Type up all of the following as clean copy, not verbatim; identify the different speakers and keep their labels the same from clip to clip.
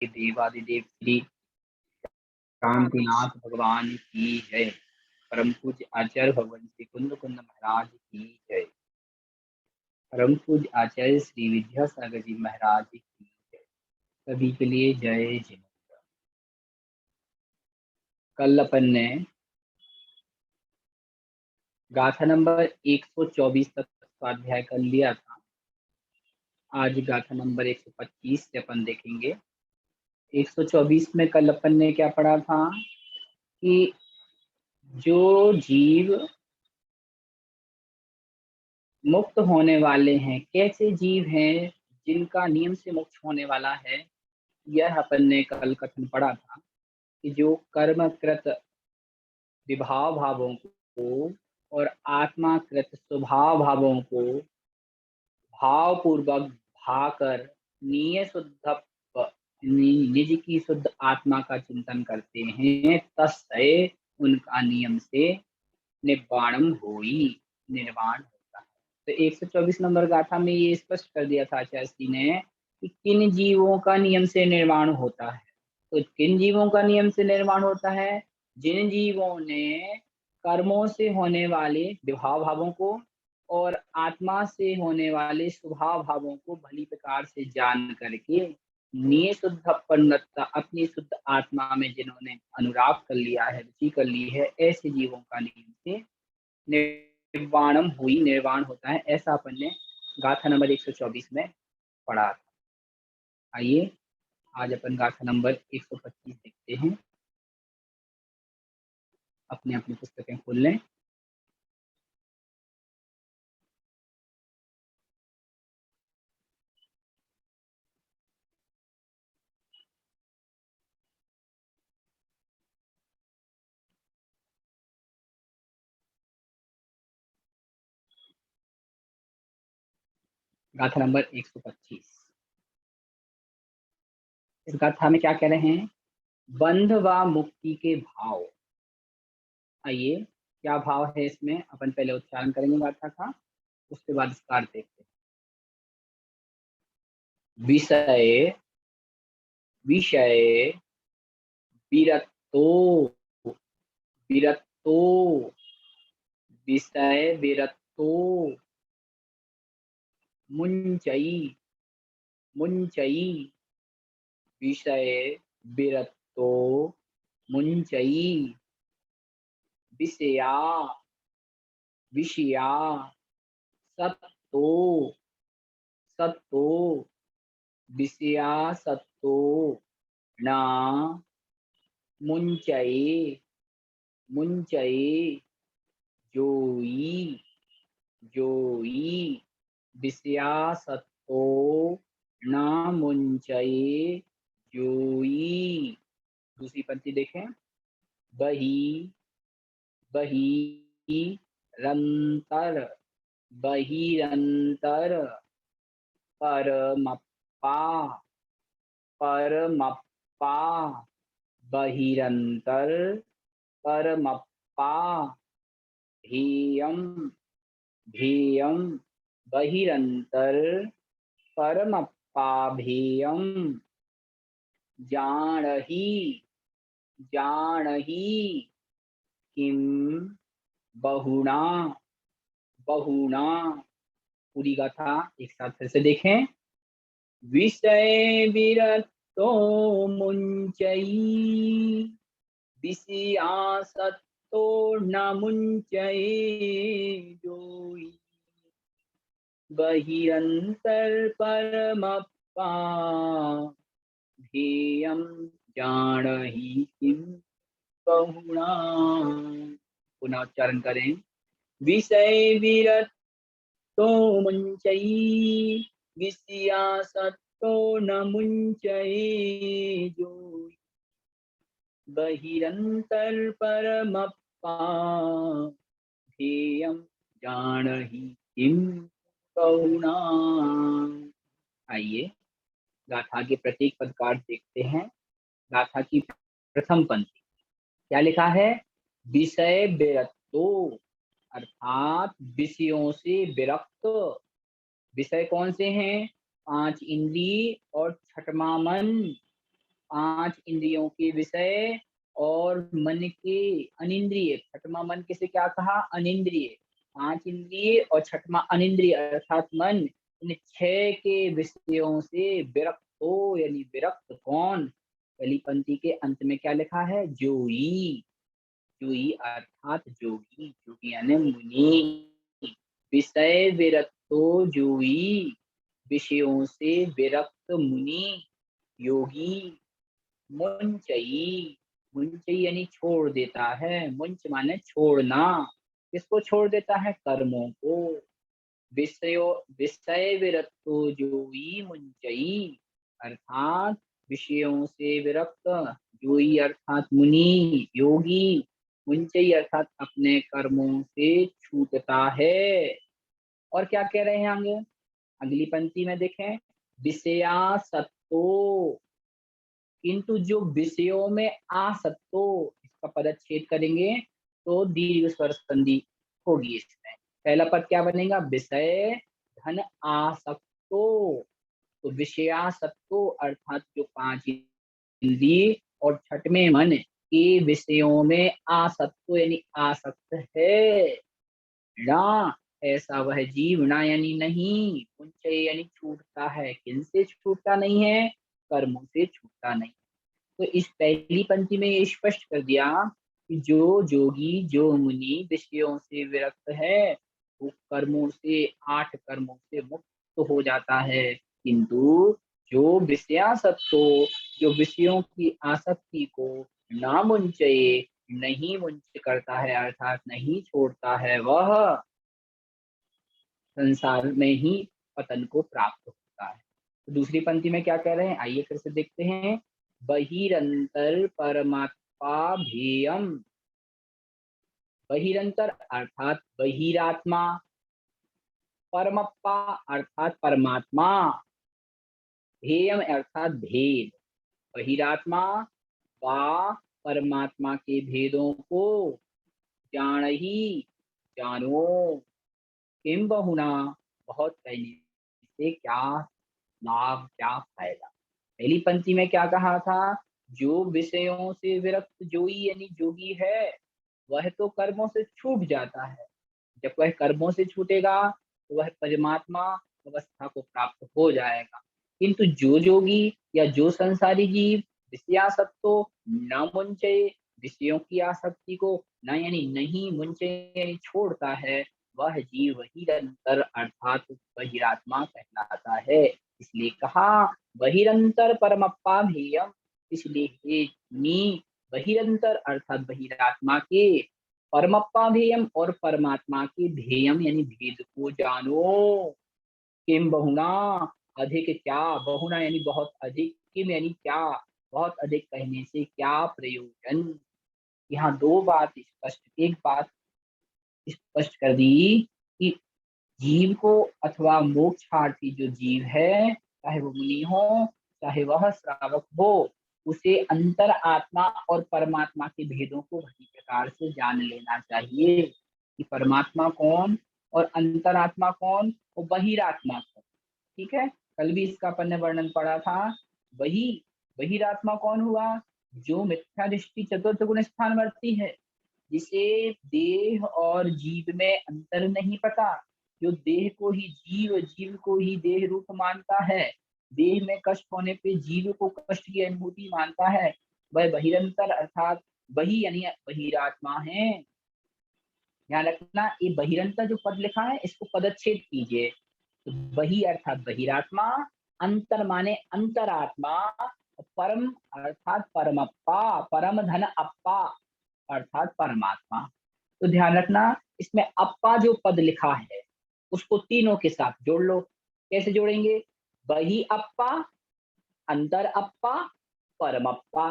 Speaker 1: देवादिदेव श्री रामनाथ भगवान की जय। परम पूज्य आचार्य भगवान श्री कुंद कुंद महाराज की जय। परम पूज्य आचार्य श्री विद्यासागर जी महाराज की जय। सभी के लिए जय जय। कल अपन ने गाथा नंबर 124 तक स्वाध्याय कर लिया था। आज गाथा नंबर 125 से अपन देखेंगे। 124 में कल अपन ने क्या पढ़ा था कि जो जीव मुक्त होने वाले हैं, कैसे जीव हैं जिनका नियम से मुक्त होने वाला है, यह अपन ने कल कथन पढ़ा था कि जो कर्मकृत विभाव भावों को और आत्माकृत स्वभाव भावों को भावपूर्वक भाकर निज की शुद्ध आत्मा का चिंतन करते हैं, तस्य उनका नियम से निर्वाणम होई, निर्वाण होता है। तो 124 नंबर गाथा में ये स्पष्ट कर दिया था आचार्य जी ने कि किन जीवों का नियम से निर्वाण होता है। तो किन जीवों का नियम से निर्माण होता है? जिन जीवों ने कर्मों से होने वाले विभाव भावों को और आत्मा से होने वाले स्वभाव भावों को भली प्रकार से जान करके निःशुद्धपन्नता अपनी शुद्ध आत्मा में जिन्होंने अनुराग कर लिया है, रुचि कर ली है, ऐसे जीवों का नियम से निर्वाणम हुई, निर्वाण होता है। ऐसा अपन ने गाथा नंबर 124 में पढ़ा था। आइए आज अपन गाथा नंबर 125 देखते हैं। अपने अपनी पुस्तकें खोल लें। गाथा नंबर 125। इस गाथा में क्या कह रहे हैं? बंध व मुक्ति के भाव। आइए क्या भाव है इसमें, अपन पहले उच्चारण करेंगे गाथा का, उसके बाद इसका अर्थ देखते हैं। विषय विषय विरतो विरतो विषय विरतो मुंचई मुंचई विषय विरतो मुंचई विषया विषया सत्तो सत्तो विषया सत्तो न मुंचई मुंचई जोई जोई विषया सत्तो न मुंचई जोई। दूसरी पंक्ति देखें। बही बहिरंतर बहिरंतर परमप्पा परमप्पा बहिरंतर परमप्पा भेयम भेयम बहिरंतर परमप्पा भेयम जानहि जानहि किम बहुना बहुना। पूरी गाथा एक साथ फिर से देखें। विषय विरतो मुंचई विषयासक्तो न मुंचई जोई बहिरंतर परमप्पा ध्येयं जानहि किम बहुना। पुनः उच्चारण करें। विषय विरतो मुंचई विषयासक्तो न मुंचई जोई बहिरंतर परमप्पा ध्येयं जानहि किम बहुना। आइए गाथा के प्रत्येक पद का अर्थ देखते हैं। गाथा की प्रथम पंक्ति क्या लिखा है? विषय विरक्तो, अर्थात विषयों से विरक्त। विषय कौन से हैं? 5 इंद्रिय और छठवां मन। पांच इंद्रियों के विषय और मन के अनिंद्रिय, छठवां मन किसे क्या कहा, अनिंद्रिय, पांच इंद्रिय और छठवां अनिंद्रिय अर्थात मन, इन छह के विषयों से विरक्त हो, यानी विरक्त कौन। पहली पंक्ति के अंत में क्या लिखा है, जोई, जोई अर्थात जोगी, जोगी यानी मुनि, विषय विरक्तो जोई, विषयों से विरक्त मुनि, योगी, मुंचई, मुंचई यानी छोड़ देता है, मुंच माने छोड़ना, किसको छोड़ देता है, कर्मों को, विषयो विषय विरक्तो जोई मुंचई अर्थात विषयों से विरक्त, जोई अर्थात मुनि, योगी, मुंचई अर्थात अपने कर्मों से छूटता है। और क्या कह रहे हैं आगे, अगली पंक्ति में देखें, विषया सत्तो, किंतु जो विषयों में आसक्तो, इसका पदच्छेद करेंगे तो दीर्घ स्वर संधि होगी इसमें। पहला पद क्या बनेगा, विषय धन आसक्तो, तो विषयासक्तो अर्थात जो पांच इंद्रिय और छठवें मन के विषयों में आसक्तो यानी आसक्त है, ना ऐसा वह जीव, ना यानी नहीं, उनसे यानी छूटता है, किनसे छूटता नहीं है, कर्मों से छूटता नहीं। तो इस पहली पंक्ति में ये स्पष्ट कर दिया कि जो जोगी, जो मुनि विषयों से विरक्त है, वो कर्मों से, आठ कर्मों से मुक्त हो जाता है, किंतु जो विषयासक्तो, जो विषयों की आसक्ति को ना मुंचे, नहीं मुंच करता है अर्थात नहीं छोड़ता है, वह संसार में ही पतन को प्राप्त होता है। तो दूसरी पंक्ति में क्या कह रहे हैं, आइए फिर से देखते हैं, बहिरंतर परमात्मा भेयम, बहिरंतर अर्थात बहिरात्मा, परमप्पा अर्थात परमात्मा, भेयम अर्थात भेद, बहिरात्मा व परमात्मा के भेदों को जान ही, जानो, किम बहुना, बहुत कहने से क्या लाभ, क्या फायदा। पहली पंक्ति में क्या कहा था, जो विषयों से विरक्त जोई यानी जोगी है, वह तो कर्मों से छूट जाता है, जब वह कर्मों से छूटेगा तो वह परमात्मा अवस्था को प्राप्त हो जाएगा, किंतु जो जोगी या जो संसारी जीव विषयासक्तो न मुंचे, विषयों की आसक्ति को न यानी नहीं मुंचे यानी छोड़ता है, वह जीव बहिरंतर अर्थात बहिरात्मा कहलाता है। इसलिए कहा बहिरंतर परमप्पा भेयम, इसलिए हे नी, बहिरंतर अर्थात बहिरात्मा के, परमप्पा भेयम और परमात्मा के भेयम यानी भेद को जानो, किम बहुना, अधिक क्या, बहुना यानी बहुत अधिक, किम यानी क्या, बहुत अधिक कहने से क्या प्रयोजन। यहाँ दो बात स्पष्ट, एक बात स्पष्ट कर दी कि जीव को अथवा मोक्षार्थी जो जीव है, चाहे वो मुनि हो चाहे वह श्रावक हो, उसे अंतर आत्मा और परमात्मा के भेदों को भली प्रकार से जान लेना चाहिए कि परमात्मा कौन और अंतरात्मा कौन और बहिरात्मा कौन। ठीक है, कल भी इसका अपन ने वर्णन पढ़ा था। वही बहिरात्मा कौन हुआ, जो मिथ्या दृष्टि चतुर्थ गुण स्थान वर्ती है, जिसे देह और जीव में अंतर नहीं पता, जो देह को ही जीव, जीव को ही देह रूप मानता है, देह में कष्ट होने पे जीव को कष्ट की अनुभूति मानता है, वह बहिरंतर अर्थात बही यानी बहिरात्मा है। ध्यान रखना, ये बहिरंतर जो पद लिखा है इसको पदच्छेद कीजिए, तो बही अर्थात बहिरात्मा, अंतर माने अंतरात्मा, परम अर्थात परमप्पा, परम धन अप्पा अर्थात परमात्मा। तो ध्यान रखना, इसमें अप्पा जो पद लिखा है उसको तीनों के साथ जोड़ लो। कैसे जोड़ेंगे, बही अप्पा, अंतर अप्पा, परमप्पा,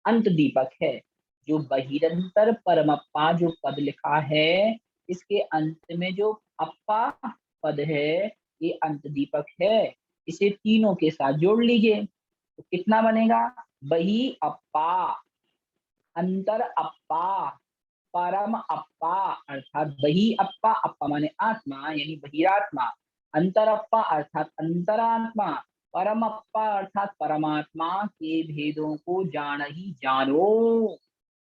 Speaker 1: अंत दीपक है। जो बहिरंतर परमप्पा जो पद लिखा है, इसके अंत में जो अप्पा पद है ये अंत दीपक है, इसे तीनों के साथ जोड़ लीजिए तो कितना बनेगा, बही अप्पा, अंतर अप्पा, परम अप्पा अर्थात बही अप्पा, अप्पा माने आत्मा यानी बहिरात्मा, अंतर अप्पा अर्थात अंतरात्मा, परमप्पा अर्थात परमात्मा के भेदों को जान ही जानो,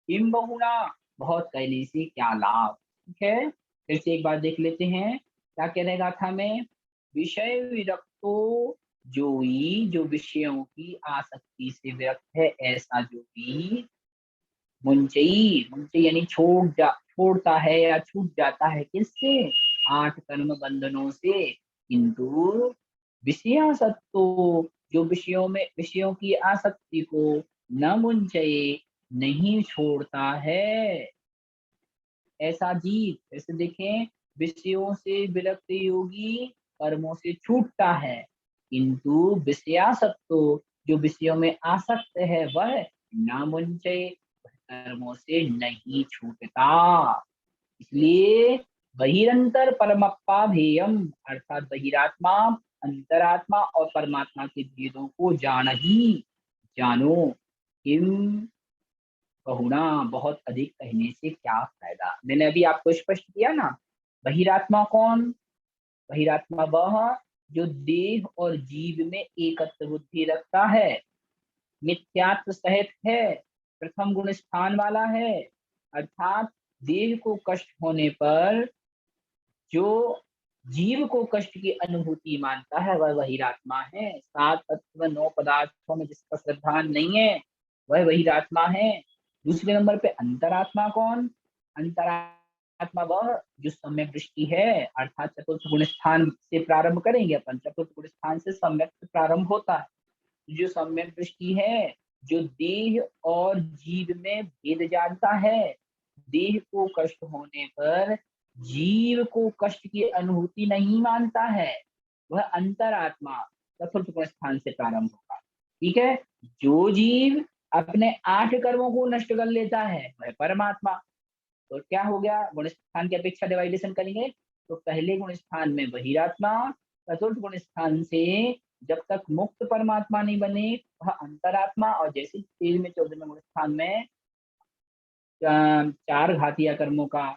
Speaker 1: किम बहुना बहुत कहने से क्या लाभ। ठीक है, फिर से एक बार देख लेते हैं क्या कह रहे गाथा में। विषय विरक्तो जोई, जो विषयों की आसक्ति से विरक्त है ऐसा जोई, मुंचई, मुंचई यानी छोड़ता है या छूट जाता है किससे, 8 कर्म बंधनों से। किंतु विषयासक्तो, जो विषयों की आसक्ति को न मुंचये, नहीं छोड़ता है ऐसा जीव। ऐसे देखें, विषयों से विरक्त योगी कर्मों से छूटता है, किंतु विषयासक्तो, जो विषयों में आसक्त है वह न मुंचये, कर्मों से नहीं छूटता। इसलिए बहिरंतर परमप्पा भेयम, अर्थात बहिरात्मा, अंतरात्मा और परमात्मा के भेदों को जानो। किम बहुना, बहुत अधिक कहने से क्या फायदा। मैंने अभी आपको स्पष्ट किया ना, बहिरात्मा कौन, बहिरात्मा वह जो देह और जीव में एकत्व बुद्धि रखता है, मिथ्यात्व सहित है, प्रथम गुण स्थान वाला है, अर्थात देह को कष्ट होने पर जो जीव को कष्ट की अनुभूति मानता है वह बहिरात्मा है। 7 तत्व 9 पदार्थों में जिसका श्रद्धा नहीं है वह बहिरात्मा है। दूसरे नंबर पे अंतरात्मा कौन, अंतरात्मा वह जो सम्यक दृष्टि है, अर्थात चतुर्थ गुण स्थान से प्रारंभ करेंगे अपन, चतुर्थ गुण स्थान से सम्यक प्रारंभ होता है। जो सम्यक दृष्टि है, जो देह और जीव में भेद जानता है, देह को कष्ट होने पर जीव को कष्ट की अनुभूति नहीं मानता है, वह अंतरात्मा चतुर्थ गुण स्थान से प्रारंभ होगा। ठीक है, जो जीव अपने 8 कर्मों को नष्ट कर लेता है वह परमात्मा। तो क्या हो गया, गुण स्थान की अपेक्षा डिवाइडेशन करेंगे तो पहले गुण स्थान में बहिरात्मा, चतुर्थ गुण स्थान से जब तक मुक्त परमात्मा नहीं बने वह अंतरात्मा, और जैसे 13वें 14वें गुण स्थान में 4 घातीय कर्मों का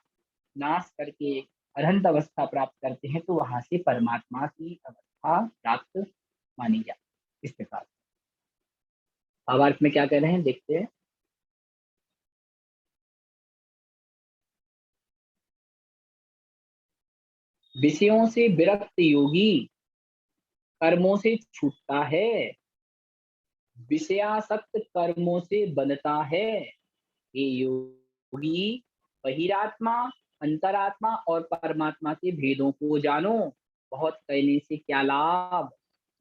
Speaker 1: नाश करके अरहंत अवस्था प्राप्त करते हैं तो वहां से परमात्मा की अवस्था प्राप्त मानी जाती। इस प्रकार भावार्थ में क्या कह रहे हैं देखते हैं। विषयों से विरक्त योगी कर्मों से छूटता है, विषयासक्त कर्मों से बनता है। ये योगी बहिरात्मा, अंतरात्मा और परमात्मा के भेदों को जानो, बहुत कहने से क्या लाभ।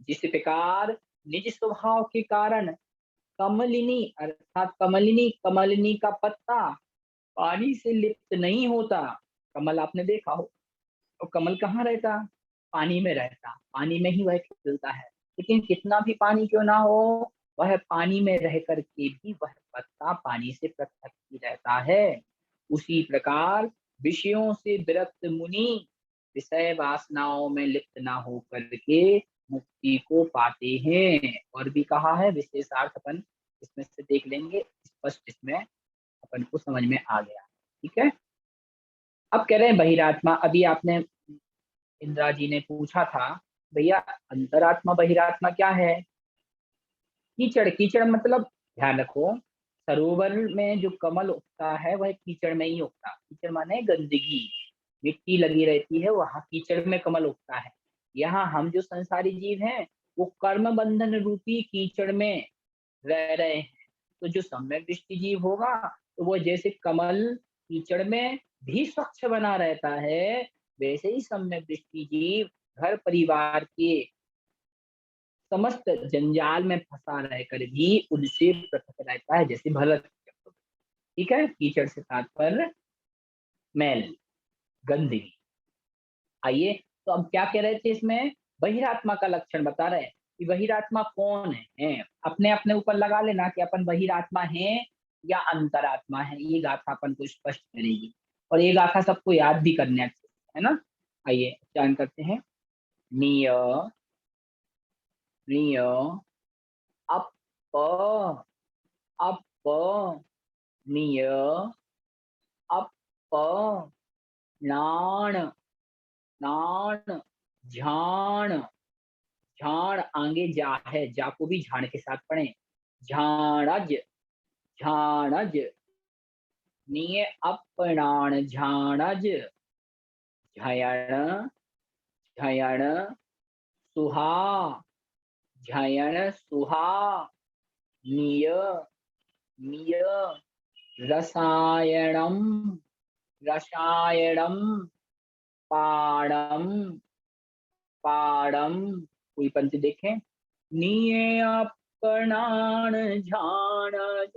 Speaker 1: जिस प्रकार निज स्वभाव के कारण कमलिनी, अर्थात कमलिनी का पत्ता पानी से लिप्त नहीं होता। कमल आपने देखा हो, तो कमल कहाँ रहता, पानी में रहता, पानी में ही वह खिलता है। लेकिन कितना भी पानी क्यों ना हो, वह पानी में रह करके भी वह पत्ता पानी से पृथक ही रहता है। उसी प्रकार विषयों से विरक्त मुनि विषय वासनाओं में लिप्त ना हो करके मुक्ति को पाते हैं। और भी कहा है, विशेषार्थ अपन इसमें से देख लेंगे स्पष्ट, इसमें अपन को समझ में आ गया। ठीक है, अब कह रहे हैं बहिरात्मा। अभी आपने इंदिरा जी ने पूछा था भैया अंतरात्मा बहिरात्मा क्या है। कीचड़, कीचड़ मतलब ध्यान रखो, सरोवर में जो कमल उगता है वह कीचड़ में ही उगता, कीचड़ माने गंदगी, मिट्टी लगी रहती है वहां कीचड़ में कमल उगता है। यहाँ हम जो संसारी जीव हैं वो कर्म बंधन रूपी कीचड़ में रह रहे हैं। तो जो सम्यक दृष्टि जीव होगा तो वो जैसे कमल कीचड़ में भी स्वच्छ बना रहता है, वैसे ही सम्यक दृष्टि जीव घर परिवार के समस्त जंजाल में फंसा रहकर भी उनसे पृथक रहता है, जैसे भरत। ठीक है, कीचड़ से तात्पर्य मैल, गंदगी। आइए, तो अब क्या कह रहे थे इसमें, बहिरात्मा का लक्षण बता रहे हैं कि बहिरात्मा कौन है। अपने अपने ऊपर लगा लेना कि अपन बहिरात्मा है या अंतरात्मा है, ये गाथा अपन को स्पष्ट करेगी। और ये गाथा सबको याद भी करने अच्छे से, है ना। आइए जान करते हैं। निय, निय, अप, अप, निय, अप, नाण, नाण, झाण, झाड़ आगे जा है, जा को भी झाड़ के साथ पढ़ें, झाड़ज, झाड़ज। निये अपराण झाड़ज, झयण, झयण, सुहा, झयण सुहा, निय, निय, रसायनम, रसायनम, पाड़म, पाड़म। कोई पंक्ति देखें, निये अपराण झाड़ज,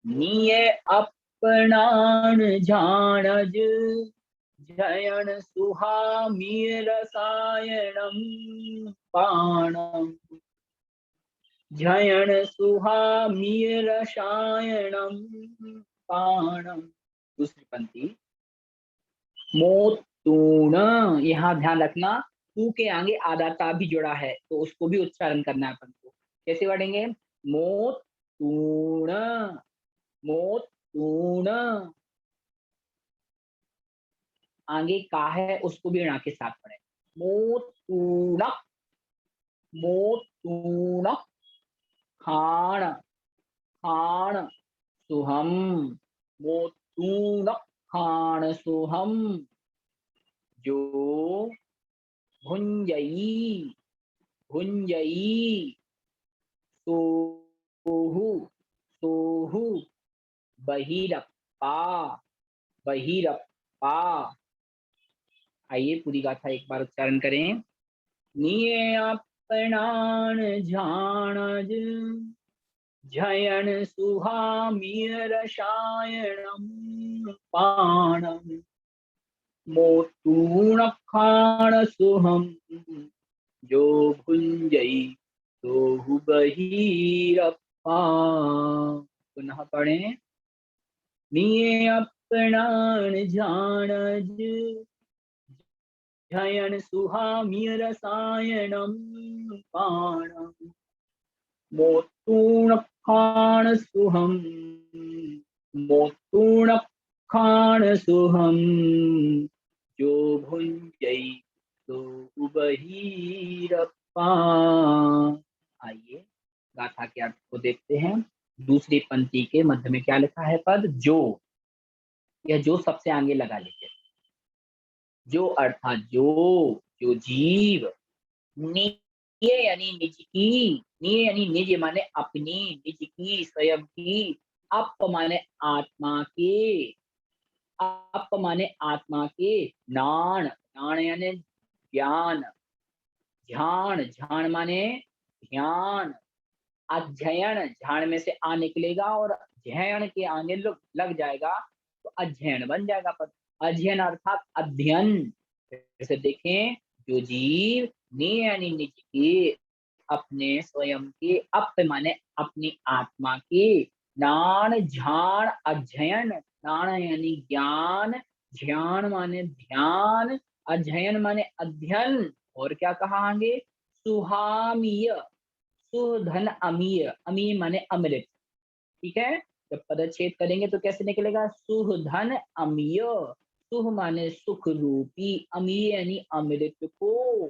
Speaker 1: निये अपराण झाड़ज, झयण सुहामी रसायनम पाणम, झयण सुहामी रसायनम पाणम। दूसरी पंक्ति, मोतूण, यहाँ ध्यान रखना तू के आगे आधा ता भी जुड़ा है तो उसको भी उच्चारण करना है अपन को। कैसे पढ़ेंगे, मोतूण, मोतूण। आगे का है उसको भी णा के साथ पढ़े, मोतूणक, मोतूणक, खाण, खाण सुहम, मोतूणक खाण सुहम, जो भुंजई, भुंजई, सोहु, सोहु, बहिरप्पा, बहिरप्पा। आइए पूरी गाथा एक बार उच्चारण करें, निये अपराण झाणज, झयण सुहामी रसायनम पाणम, मोतूण खाण सुहम, जो भुंजई सोहु बहिरप्पा। पुनः पढ़ें, निये अपराण झाणज, झयण सुहामी रसायनम पाणम, मोतूण खाण सुहम, मोतूण खाण सुहम, जो भुंजई तो बहिरप्पा। आइए गाथा के अर्थ को देखते हैं। दूसरी पंक्ति के मध्य में क्या लिखा है पद, जो। यह जो सबसे आगे लगा लीजिए, जो अर्थात जो, जो जीव, निय यानी निज की, निय यानी निज माने अपनी, निज की, स्वयं की, अप माने आत्मा के, अप माने आत्मा के, नाण, नाण यानी ज्ञान, ध्यान, ध्यान माने ध्यान, अध्ययन, ध्यान में से आ निकलेगा और ध्ययन के आगे लग जाएगा तो अध्ययन बन जाएगा पद। अध्ययन अर्थात अध्ययन। जैसे देखें, जो जीव यानी निज के, अपने स्वयं के, अप माने अपनी आत्मा के, नान झान अध्ययन, नान यानी ज्ञान, ध्यान माने ध्यान, अध्ययन माने अध्ययन, और क्या कहा आगे, सुहामीय, सुधन अमीय, अमीय माने अमृत। ठीक है, जब पदच्छेद करेंगे तो कैसे निकलेगा, सुधन अमीय, सुह माने सुख रूपी, अमीय यानी अमृत को,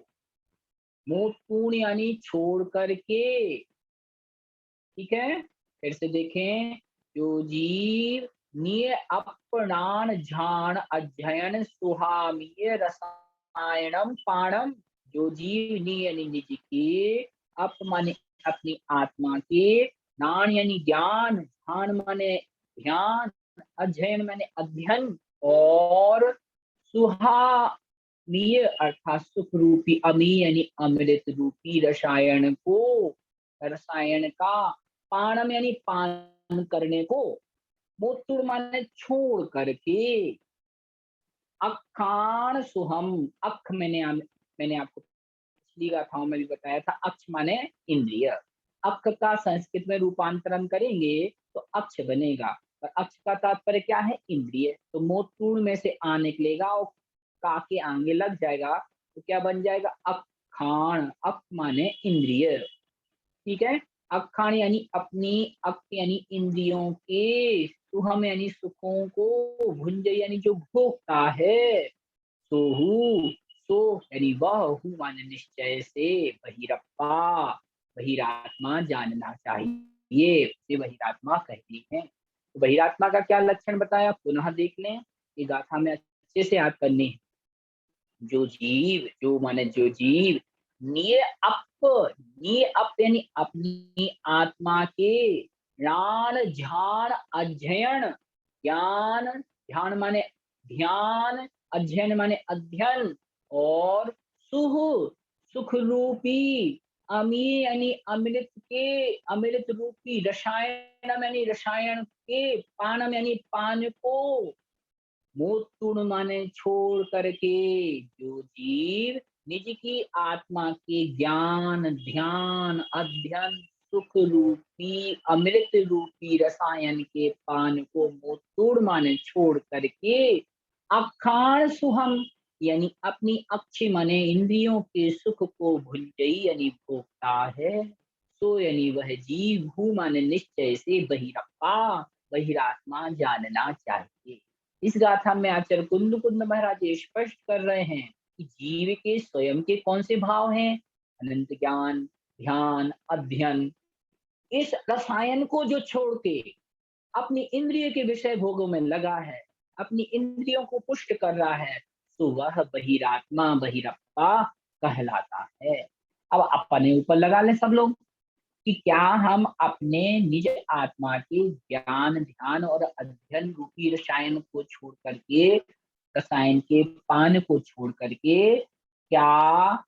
Speaker 1: मोतपूर्ण यानी छोड़ करके। ठीक है, फिर से देखें, जो जीव निय अपराण झान अध्ययन सुहामीय रसायनम पाणम, जो जीव निय यानी निज के, अप माने अपनी आत्मा के, नान यानी ज्ञान, ध्यान माने ध्यान, अध्ययन माने अध्ययन, और सुहामीय अर्थात सुख रूपी, अमी यानी अमृत रूपी रसायन को, रसायन का, पाणम यानी पान करने को, मोतुर माने छोड़ करके, अखाण सुहम, अख मैंने आपको पिछली गाथाओं में भी बताया था, अक्ष माने इंद्रिय, अक्ष का संस्कृत में रूपांतरण करेंगे तो अक्ष बनेगा, और अक्ष का तात्पर्य क्या है, इंद्रिय। तो मोतूर्ण में से आ निकलेगा और का के आगे लग जाएगा तो क्या बन जाएगा, अखाण, अक माने इंद्रिय। ठीक है, अखाण यानी अपनी, अक यानी इंद्रियों के, सुहम यानी सुखों को, भुंज यानी जो भोगता है, सोहू सो यानी वह हूँ माने निश्चय से बहिरप्पा, बहिरात्मा जानना चाहिए, उसे बहिरात्मा कहते हैं। तो बहिरात्मा का क्या लक्षण बताया, पुनः देख लें, ये गाथा में अच्छे से याद करनी है। जो जीव, जो माने जो जीव निय अप, निय अप यानी अपनी आत्मा के ज्ञान ध्यान अध्ययन, ज्ञान ध्यान माने ध्यान, अध्ययन माने अध्ययन, और सुख, सुख रूपी अमी यानी अमृत के, अमृत रूपी रसायन यानी रसायन के, पानम यानी पान को, मोतुण माने छोड़ करके, जो जीव निज की आत्मा के ज्ञान ध्यान अध्ययन सुख रूपी अमृत रूपी रसायन के पान को मोतुड़ माने छोड़ करके अखाण सुहम यानी अपनी अक्षी माने इंद्रियों के सुख को भुंजई यानी भोगता है, सो यानी वह जीव हूँ माने निश्चय से बहिरप्पा, बहिरात्मा जानना चाहिए। इस गाथा में आचार्य कुंद कुंद महाराज ये स्पष्ट कर रहे हैं कि जीव के स्वयं के कौन से भाव हैं, अनंत ज्ञान ध्यान अध्ययन, इस रसायन को जो छोड़ के अपनी इंद्रिय के विषय भोगों में लगा है, अपनी इंद्रियों को पुष्ट कर रहा है, तो वह बहिरात्मा बहिरप्पा कहलाता है। अब अपने ऊपर लगा ले सब लोग कि क्या हम अपने निज आत्मा के ज्ञान ध्यान और अध्ययन रूपी रसायन को छोड़ करके, रसायन के पान को छोड़ करके क्या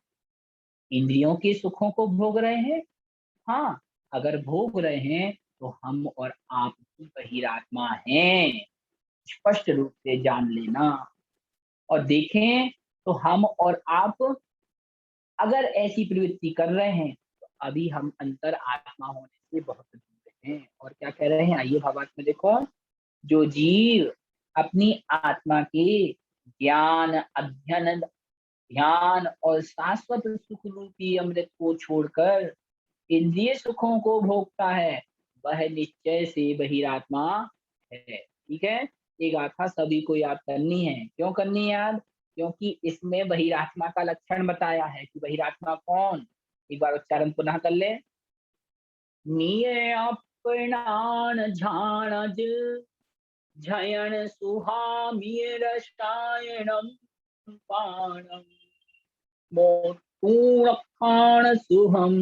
Speaker 1: इंद्रियों के सुखों को भोग रहे हैं? हाँ, अगर भोग रहे हैं तो हम और आप ही बहिरात्मा हैं, स्पष्ट रूप से जान लेना। और देखें तो हम और आप अगर ऐसी प्रवृत्ति कर रहे हैं तो अभी हम अंतर आत्मा होने से बहुत दूर हैं। और क्या कह रहे हैं, आइए भावार्थ में देखो, जो जीव अपनी आत्मा के ज्ञान अध्ययन ध्यान और शाश्वत सुख रूपी अमृत को छोड़कर इंद्रिय सुखों को भोगता है, वह निश्चय से बहिरात्मा है। ठीक है, ये गाथा सभी को याद करनी है। क्यों करनी है याद? क्योंकि इसमें बहिरात्मा का लक्षण बताया है कि बहिरात्मा कौन। एक बार उच्चारण पुनः कर ले, निय अपनान झाणज झयन सुहामिय रसायनम पाणम मोटूण खाण सुहम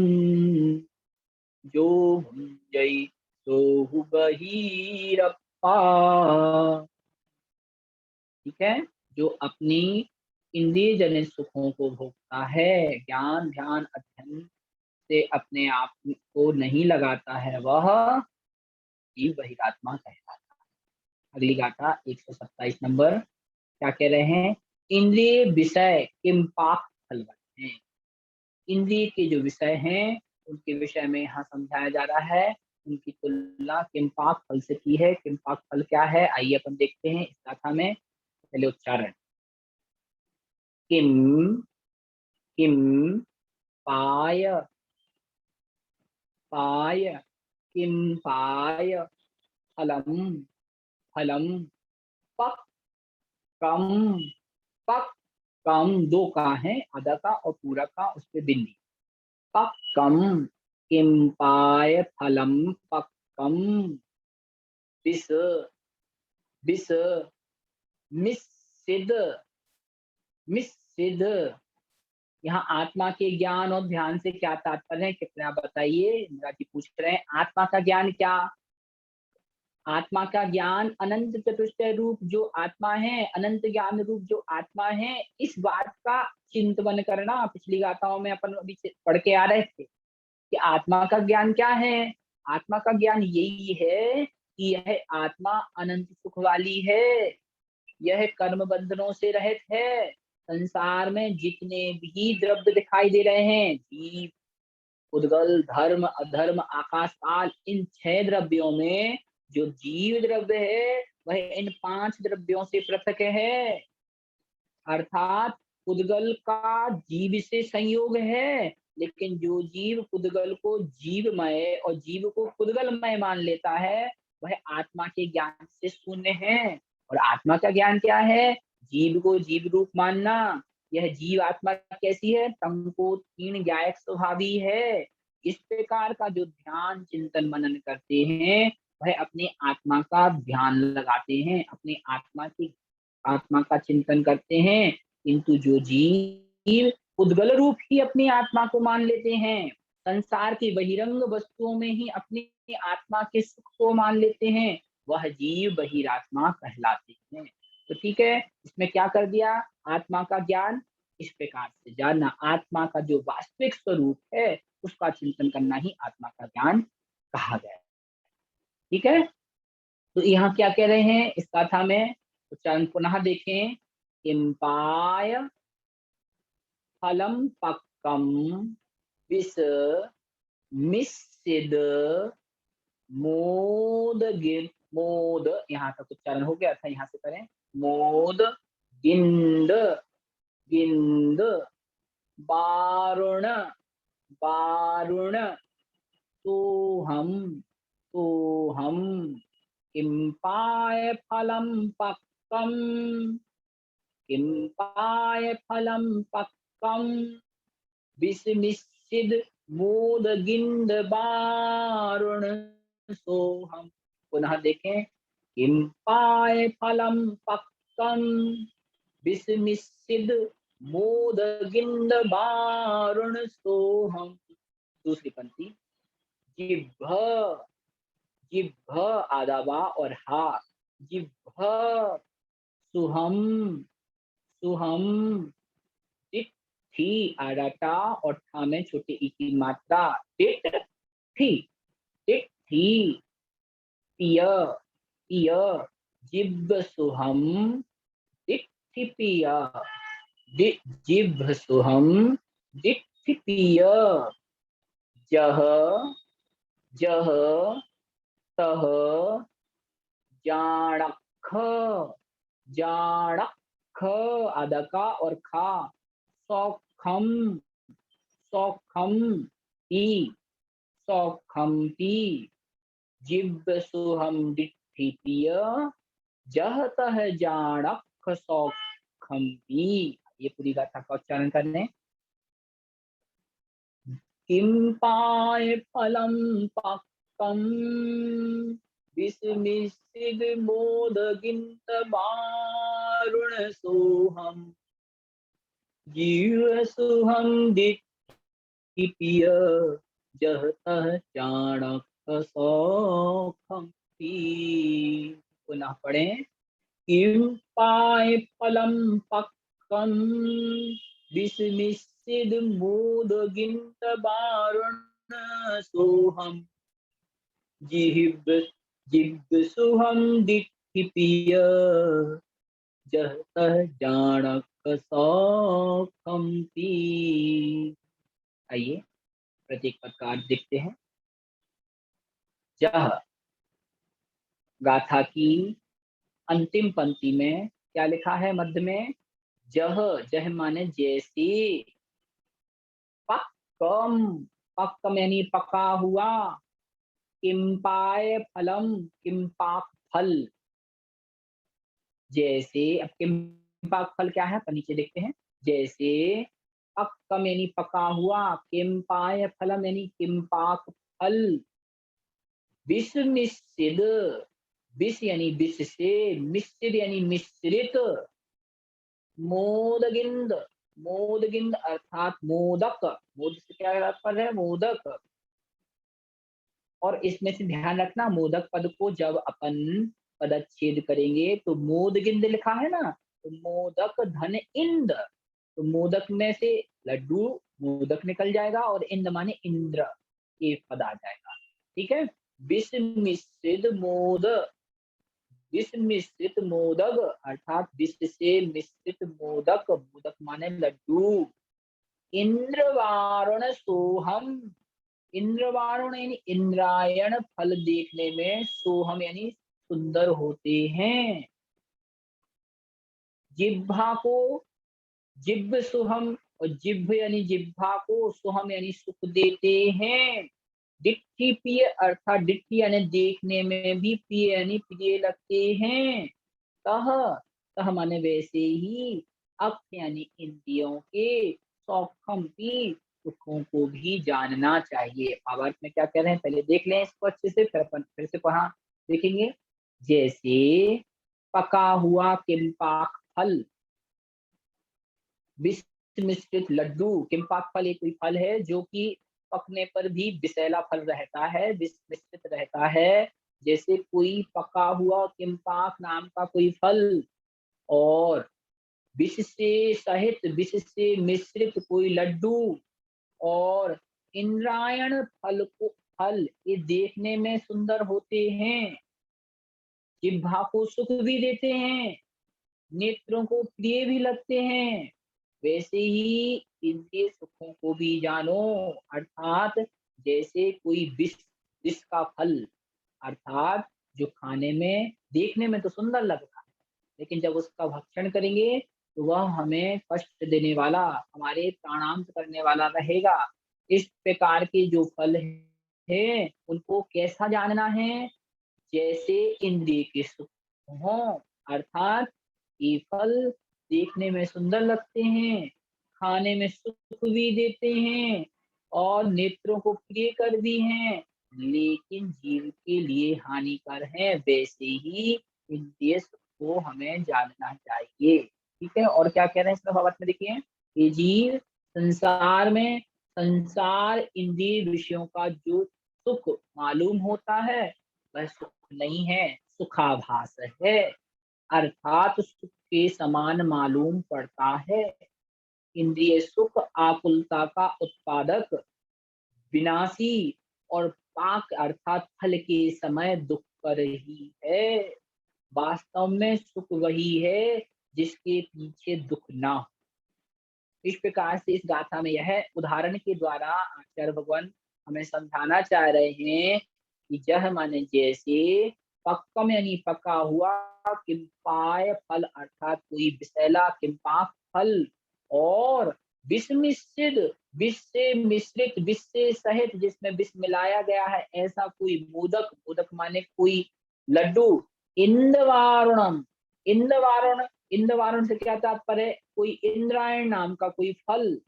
Speaker 1: जो भुंजई सोहु बहिरप्पा। ठीक है, जो अपनी इंद्रिय जनित सुखों को भोगता है, ज्ञान ध्यान अध्ययन से अपने आप को नहीं लगाता है, वह जीव बहिरात्मा कहलाता है। अगली गाथा 127 नंबर, क्या कह रहे हैं, इंद्रिय विषय किम पाक फलवत् हैं। इंद्रिय के जो विषय हैं उनके विषय में यहाँ समझाया जा रहा है, उनकी तुलना किम्पाक फल से की है। किम्पाक फल क्या है, आइए अपन देखते हैं इस गाथा में। पहले उच्चारण, किम किम पाय पाय किम पाय फलम फलम पक कम पक कम, दो का है, आधा का और पूरा का उस पे बिंदी, पक्कम किम्पाय फलम पक्कम विस विस मिस्सिद मिस्सिद। यहाँ आत्मा के ज्ञान और ध्यान से क्या तात्पर्य है, कृपया बताइए। इंदिरा जी पूछ रहे हैं आत्मा का ज्ञान क्या, आत्मा का ज्ञान अनंत चतुष्टय रूप जो आत्मा है, अनंत ज्ञान रूप जो आत्मा है, इस बात का चिंतन करना। पिछली गाथाओं में अपन अभी पढ़ के आ रहे थे कि आत्मा का ज्ञान क्या है। आत्मा का ज्ञान यही है कि यह आत्मा अनंत सुख वाली है, यह कर्म बंधनों से रहित है। संसार में जितने भी द्रव्य दिखाई दे रहे हैं, जीव उद्गल धर्म अधर्म आकाश काल, इन 6 द्रव्यों में जो जीव द्रव्य है वह इन 5 द्रव्यों से पृथक है। अर्थात उद्गल का जीव से संयोग है, लेकिन जो जीव उद्गल को जीवमय और जीव को उद्गलमय मान लेता है, वह आत्मा के ज्ञान से शून्य है। और आत्मा का ज्ञान क्या है, जीव को जीव रूप मानना, यह जीव आत्मा कैसी है? संकोचहीन ज्ञायक स्वभावी है। इस प्रकार का जो ध्यान चिंतन मनन करते हैं वह अपने आत्मा का ध्यान लगाते हैं, अपने आत्मा का चिंतन करते हैं। किंतु जो जीव उद्गल रूप ही अपनी आत्मा को मान लेते हैं, संसार की बहिरंग वस्तुओं में ही अपनी आत्मा के सुख को मान लेते हैं, वह जीव बहिरात्मा कहलाते हैं। तो ठीक है, इसमें क्या कर दिया? आत्मा का ज्ञान इस प्रकार से जानना, आत्मा का जो वास्तविक स्वरूप है उसका चिंतन करना ही आत्मा का ज्ञान कहा गया है। ठीक है, तो यहाँ क्या कह रहे हैं इस गाथा में? उच्चारण पुनः देखें। इम्पाय फलम पक्कम विष मिश्रिद मोद गिर मोद, यहाँ तक उच्चारण हो गया था, यहाँ से करें। मोद गिंद गिंद बारुण बारुण सोहम सोहम किम्पाय फलम पक्कम किम्पाय फलम पक्कम विषमिश्रिद मोद गिंद बारुण सोहम। पुनः देखें। किम्पाय फलम पक्कम विषमिश्रिद मोद गिंद बारुण सोहम। दूसरी पंक्ति। जिह्व जिह्व आदाबा और हा, जिह्व सुहम सुहम टिट्ठी आडाटा और ठा में छोटे ई की मात्रा, टिट्ठी टिट्ठी पिय पिय जिह्व सुहम टिट्ठी पिय जिह्व सुहम टिट्ठी पिय जह जह तह जाणख जाणख आदका और खा सौखम सौखम पी सौखम पी जिह्व सुहम दिट्ठी पिय जह तह जाणख सौखम पी। ये पूरी गाथा का उच्चारण कर लें। किम्पाय फलम पक्कम विषमिश्रिद मोद गिंद बारुण सोहम जीव सुहम दिट्ठी पिय जह तह चाणक सौखम पी। पुनः पढ़ें। किम्पाय फलम पक्कम विषमिश्रिद मोद गिंद बारुण सोहम जिह्व सुहम दिट्ठी पिय जह तह जाणक सौखम पी। आइए प्रत्येक पद का अर्थ देखते हैं। जह गाथा की अंतिम पंक्ति में क्या लिखा है? मध्य में जह, जह माने जैसे, पक्कम पक्कम यानी पका हुआ, किम्पाय फलम किम्पाक फल, जैसे। अब किम्पाक फल क्या है? नीचे देखते हैं। जैसे पक्कम यानी पका हुआ, किम्पाय फलम यानी किम्पाक फल, विष मिश्रित, विष यानी विष से, मिश्रित यानी मिश्रित, मोदगिंद मोदगिंद अर्थात मोदक, मोद से क्या तात्पर्य है? मोदक। और इसमें से ध्यान रखना, मोदक पद को जब अपन पदच्छेद करेंगे तो मोदगिंद लिखा है ना, तो मोदक धन इंद, तो मोदक में से लड्डू मोदक निकल जाएगा और इंद माने इंद्र, ये पद आ जाएगा। ठीक है। विष मिश्रित मोद, विष मिश्रित मोदक अर्थात विष से मिश्रित मोदक, मोदक माने लड्डू। इंद्रवारुण सोहम, इंद्रवारुण यानी इंद्रायण फल देखने में, सोहम यानी सुंदर होते हैं। जिह्वा को जिह्व सुहम, और जिह्व यानी जिह्वा को, सुहम यानी सुख देते हैं। दिट्ठी प्रिय अर्थात दिट्ठी यानी देखने में भी प्रिय यानी प्रिय लगते हैं। तह तह माने वैसे ही, अख यानी इंद्रियों के, सौखम की सुखों को भी जानना चाहिए। भावार्थ में क्या कह रहे हैं पहले देख लें इसको अच्छे से, फिर अपन फिर से पढ़ा देखेंगे। जैसे पका हुआ किम्पाक फल, विष मिश्रित लड्डू। किम्पाक फल एक कोई फल है जो कि पकने पर भी विषैला फल रहता है, विष मिश्रित रहता है। जैसे कोई पका हुआ किम्पाक नाम का कोई फल और विष से सहित, विष से मिश्रित कोई लड्डू और इंद्रायण फल ये देखने में सुंदर होते हैं, जिह्वा को सुख भी देते हैं, नेत्रों को प्रिय भी लगते हैं। वैसे ही इंद्रिय सुखों को भी जानो, अर्थात जैसे कोई विष, विष का फल, अर्थात जो खाने में देखने में तो सुंदर लगता है, लेकिन जब उसका भक्षण करेंगे तो वह हमें कष्ट देने वाला, हमारे प्राणांत करने वाला रहेगा। इस प्रकार के जो फल हैं उनको कैसा जानना है, जैसे इंद्रिय के सुख हों, अर्थात ये फल देखने में सुंदर लगते हैं, खाने में सुख भी देते हैं और नेत्रों को प्रिय कर भी हैं, लेकिन जीव के लिए हानिकर है। वैसे ही इंद्रिय सुख को हमें जानना चाहिए। ठीक है, और क्या कह रहे हैं इस भावार्थ में देखिए, ये जीव संसार में, संसार इंद्रिय विषयों का जो सुख मालूम होता है वह सुख नहीं है, सुखाभास है, अर्थात सुख के समान मालूम पड़ता है। इंद्रिय सुख आकुलता का उत्पादक, विनाशी और पाक अर्थात फल के समय दुख कर ही है। वास्तव में सुख वही है जिसके पीछे दुख ना हो। इस प्रकार से इस गाथा में यह उदाहरण के द्वारा आचार्य भगवान हमें समझाना चाह रहे हैं कि जह माने जैसे, पक्कम यानी पका हुआ, किम्पाय फल अर्थात कोई विषैला किम्पाक फल और विष मिश्रित, विष से मिश्रित, विष से सहित जिसमें विष मिलाया गया है ऐसा कोई मोदक, मोदक माने कोई लड्डू, इंदवारुणम, इंदवारुण, इंदवारुण से क्या तात्पर्य है, कोई इंद्रायण नाम का कोई फल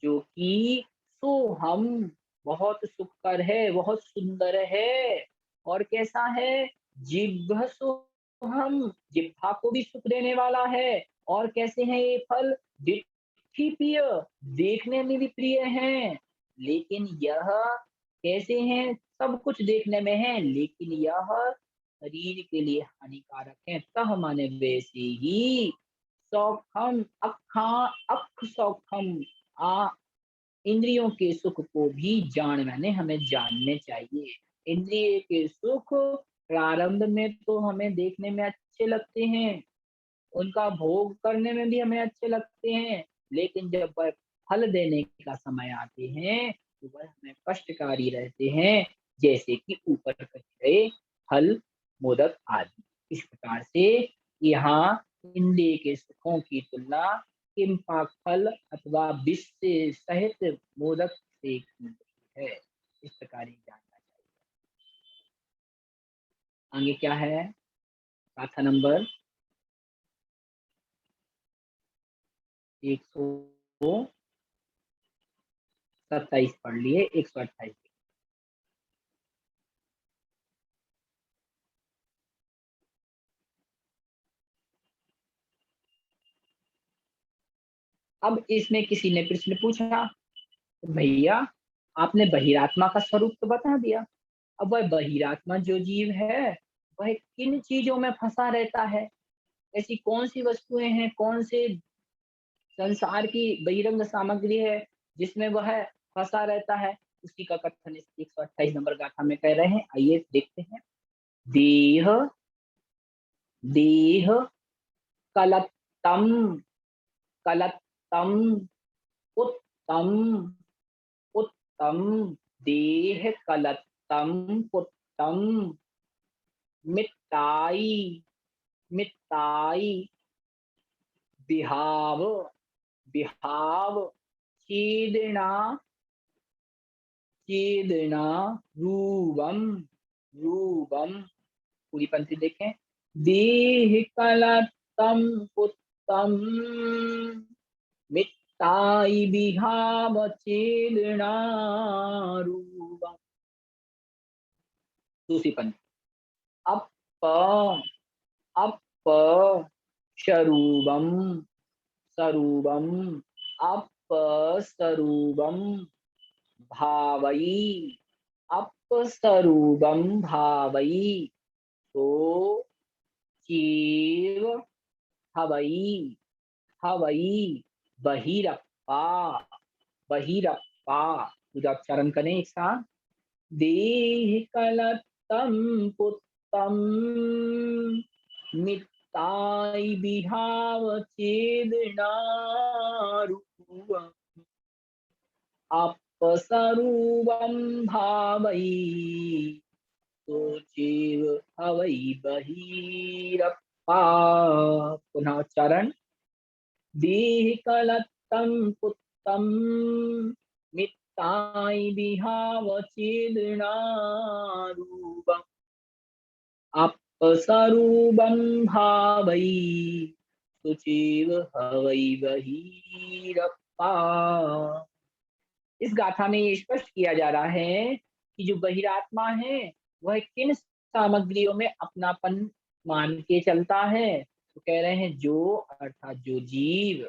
Speaker 1: जो कि सुहम बहुत सुखकर है, बहुत सुंदर है, और कैसा है, जिह्व सुहम जिह्वा को भी सुख देने वाला है। और कैसे हैं ये फल, दिठि प्रिय देखने में भी प्रिय हैं, लेकिन यह कैसे हैं, सब कुछ देखने में है लेकिन यह शरीर के लिए हानिकारक है। तह माने वैसे ही, सौखम अखा, अख सौखम आ इंद्रियों के सुख को भी जान मैंने हमें जानने चाहिए। इंद्रिय के सुख प्रारंभ में तो हमें देखने में अच्छे लगते हैं, उनका भोग करने में भी हमें अच्छे लगते हैं, लेकिन जब वह फल देने का समय आते हैं तो वह हमें कष्टकारी रहते हैं, जैसे कि ऊपर कहे गए फल, मोदक आदि। इस प्रकार से यहाँ इंद्रिय के सुखों की तुलना किम्पाक फल अथवा विष से सहित मोदक से की गई है। इस प्रकार ही जानना चाहिए। आगे क्या है, गाथा नंबर 127 पढ़ लिए, 128। अब इसमें किसी ने प्रश्न पूछा, भैया आपने बहिरात्मा का स्वरूप तो बता दिया, अब वह बहिरात्मा जो जीव है वह किन चीजों में फंसा रहता है, ऐसी कौन सी वस्तुएं हैं, कौन से संसार की बहिरंग सामग्री है जिसमें वह फंसा रहता है, उसी का कथन इस 128 नंबर गाथा में कह रहे हैं। आइए देखते हैं। देह, देह कलत्तम, कलत्तम उत्तम, उत्तम देह कलत्तम पुत्तम, मित्ताई, मित्ताई बिहाव, बिहाव चीदना, चीदना रूपम, रूपम। पूरी पंक्ति देखें, देह कलत्तम पुत्तम मित्ताई विहाव चेदनारूपम। दूसरी पंक्ति, अप अप शरूबम सरूबम अप सरूबम भावई अपसरूबम भावई तो चीव हवई हवई बहिरप्पा बहिरप्पा। उच्चारण करें एक साथ, देह कलत्तम पुत्तम मित्ताई विहाव चेदनारूपम अपसरूपम भावई तो चेव हवई बहिरप्पा। पुनः उच्चारण, देह कलत्तम पुत्तम मित्ताई विहाव चेदनारूपम अपसरूपम भावई सुचेव हवई बहिरप्पा। इस गाथा में ये स्पष्ट किया जा रहा है कि जो बहिरात्मा है वह किन सामग्रियों में अपनापन मान के चलता है। तो कह रहे हैं जो, अर्थात जो जीव,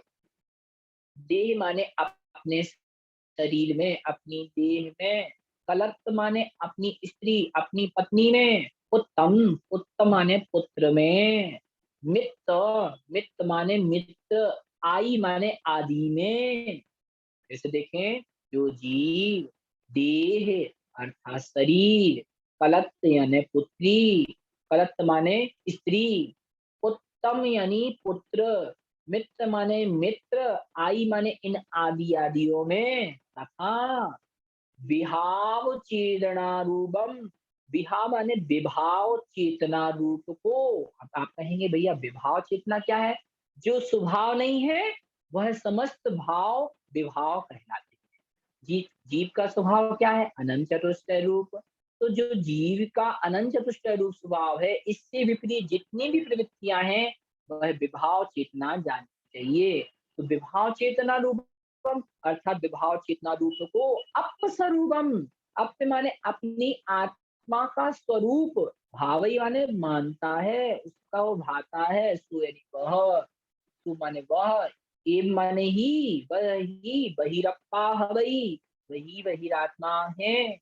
Speaker 1: देह माने अपने शरीर में, अपनी देह में, कलत्त माने अपनी स्त्री, अपनी पत्नी में, उत्तम उत्तम माने पुत्र में, मित्त मित्त माने मित्र, आई माने आदि में। जैसे देखें, जो जीव देह अर्थात शरीर, कलत्त यानी पुत्री, कलत्त माने स्त्री, उत्तम यानी पुत्र, मित्र माने मित्र, आई माने इन आदि आदियों में, तथा विहाव चेतना रूपम, विहाव माने विभाव चेतना रूप को। अब आप कहेंगे भैया विभाव चेतना क्या है? जो स्वभाव नहीं है वह समस्त भाव विभाव कहलाते हैं। जीव का स्वभाव क्या है? अनंत चतुष्टय रूप। तो जो जीव का अनंत चतुष्टय रूप स्वभाव है, इससे विपरीत जितनी भी प्रवृत्तियां हैं वह विभाव चेतना जाननी चाहिए। तो विभाव चेतना रूपम अर्थात विभाव चेतना रूप को अपस्वरूपम, अप माने अपनी आत्मा का स्वरूप, भावई माने मानता है, उसका वो भाता है, सु यानी वह, सु माने वह, एव माने ही, वह ही बहिरप्पा हवई, वही बहिरात्मा है।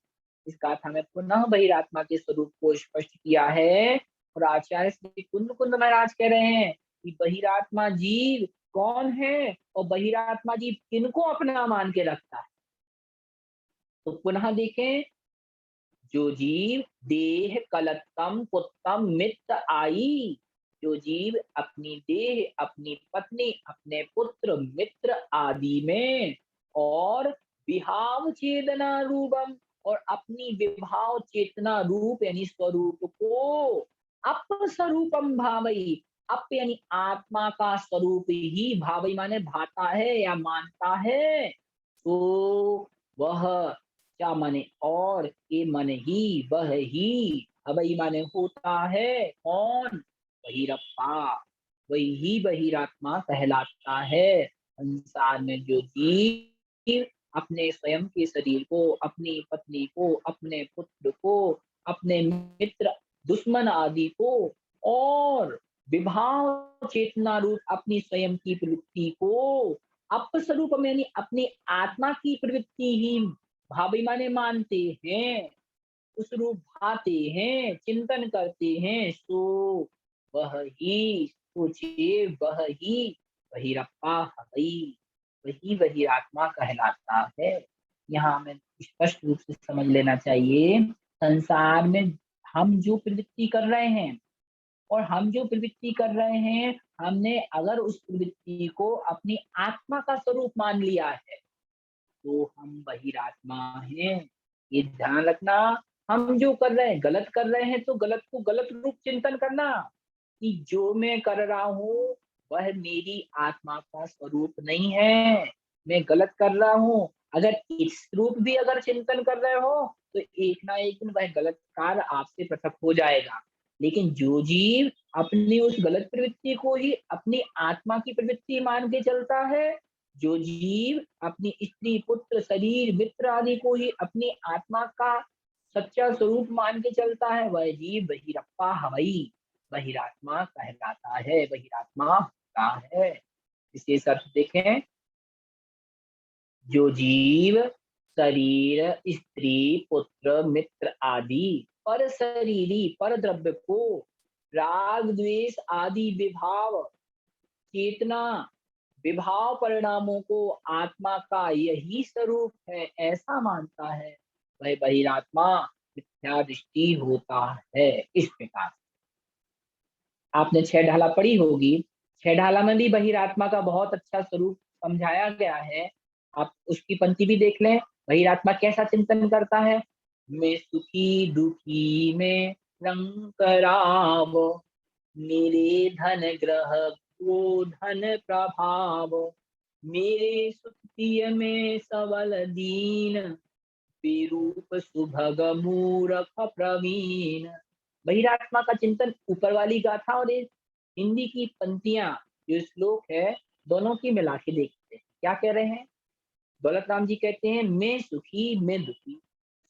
Speaker 1: इस गाथा में पुनः बहिरात्मा के स्वरूप को स्पष्ट किया है। और आचार्य श्री कुंद कुंद महाराज कह रहे हैं कि बहिरात्मा जीव कौन है और बहिरात्मा जीव किनको अपना मान के रखता है। तो पुनः देखें, जो जीव देह कलत्तम पुत्तम मित्र आई, जो जीव अपनी देह, अपनी पत्नी, अपने पुत्र, मित्र आदि में, और विहाव चेतना रूपम, और अपनी विभाव चेतना रूप यानी स्वरूप को अपस्वरूपम भावई, अप यानी आत्मा का स्वरूप ही, भावई माने भाता है या मानता है, तो वह, क्या माने और, ये माने ही, वह ही, अवई माने होता है, कौन? बहिरप्पा, वही ही बहिरात्मा कहलाता है। संसार में जो जीव अपने स्वयं के शरीर को, अपनी पत्नी को, अपने पुत्र को, अपने मित्र दुश्मन आदि को, और विभाव चेतना रूप अपनी स्वयं की प्रवृत्ति को अपस्वरूप में यानी अपनी आत्मा की प्रवृत्ति ही भावी माने मानते हैं, उस रूप भाते हैं, चिंतन करते हैं, सो वह ही, सोचिए वह ही बहिरप्पा हवई, वही वही आत्मा कहलाता है। यहाँ हमें स्पष्ट रूप से समझ लेना चाहिए, संसार में हम जो प्रवृत्ति कर रहे हैं, और हम जो प्रवृत्ति कर रहे हैं, हमने अगर उस प्रवृत्ति को अपनी आत्मा का स्वरूप मान लिया है तो हम बहिरात्मा हैं। ये ध्यान रखना। हम जो कर रहे हैं गलत कर रहे हैं तो गलत को गलत रूप चिंतन करना कि जो मैं कर रहा हूँ वह मेरी आत्मा का स्वरूप नहीं है, मैं गलत कर रहा हूँ। अगर इस रूप भी अगर चिंतन कर रहे हो तो एक ना एक दिन वह गलत कार्य आपसे पृथक हो जाएगा। लेकिन जो जीव अपनी उस गलत प्रवृत्ति को ही अपनी आत्मा की प्रवृत्ति मान के चलता है। जो जीव अपनी स्त्री, पुत्र, शरीर, मित्र आदि को ही अपनी आत्मा का सच्चा स्वरूप मान के चलता है, वह जीव बहिरप्पा हवई, बहिरात्मा कहलाता है, बहिरात्मा होता है। विशेष अर्थ देखें, जो जीव शरीर, स्त्री, पुत्र, मित्र आदि पर शरीरी पर द्रव्य को राग, द्वेष आदि विभाव, चेतना, विभाव परिणामों को आत्मा का यही स्वरूप है ऐसा मानता है, वह बहिरात्मा मिथ्या दृष्टि होता है। इस प्रकार आपने छह ढाला पढ़ी होगी, छह ढाला में भी बहिरात्मा का बहुत अच्छा स्वरूप समझाया गया है। आप उसकी पंक्ति भी देख लें, बहिरात्मा कैसा चिंतन करता है। मैं सुखी दुखी में रंग कराव, मेरे धन ग्रह को धन प्रभाव, मेरे सुखिय में सबल दीन, विरूप सुभग मूरख प्रवीण। बहिरात्मा का चिंतन ऊपर वाली गाथा और इस हिंदी की पंक्तियां, जो श्लोक है, दोनों की मिला के देखते हैं क्या कह रहे हैं। दौलत राम जी कहते हैं, मैं सुखी मैं दुखी।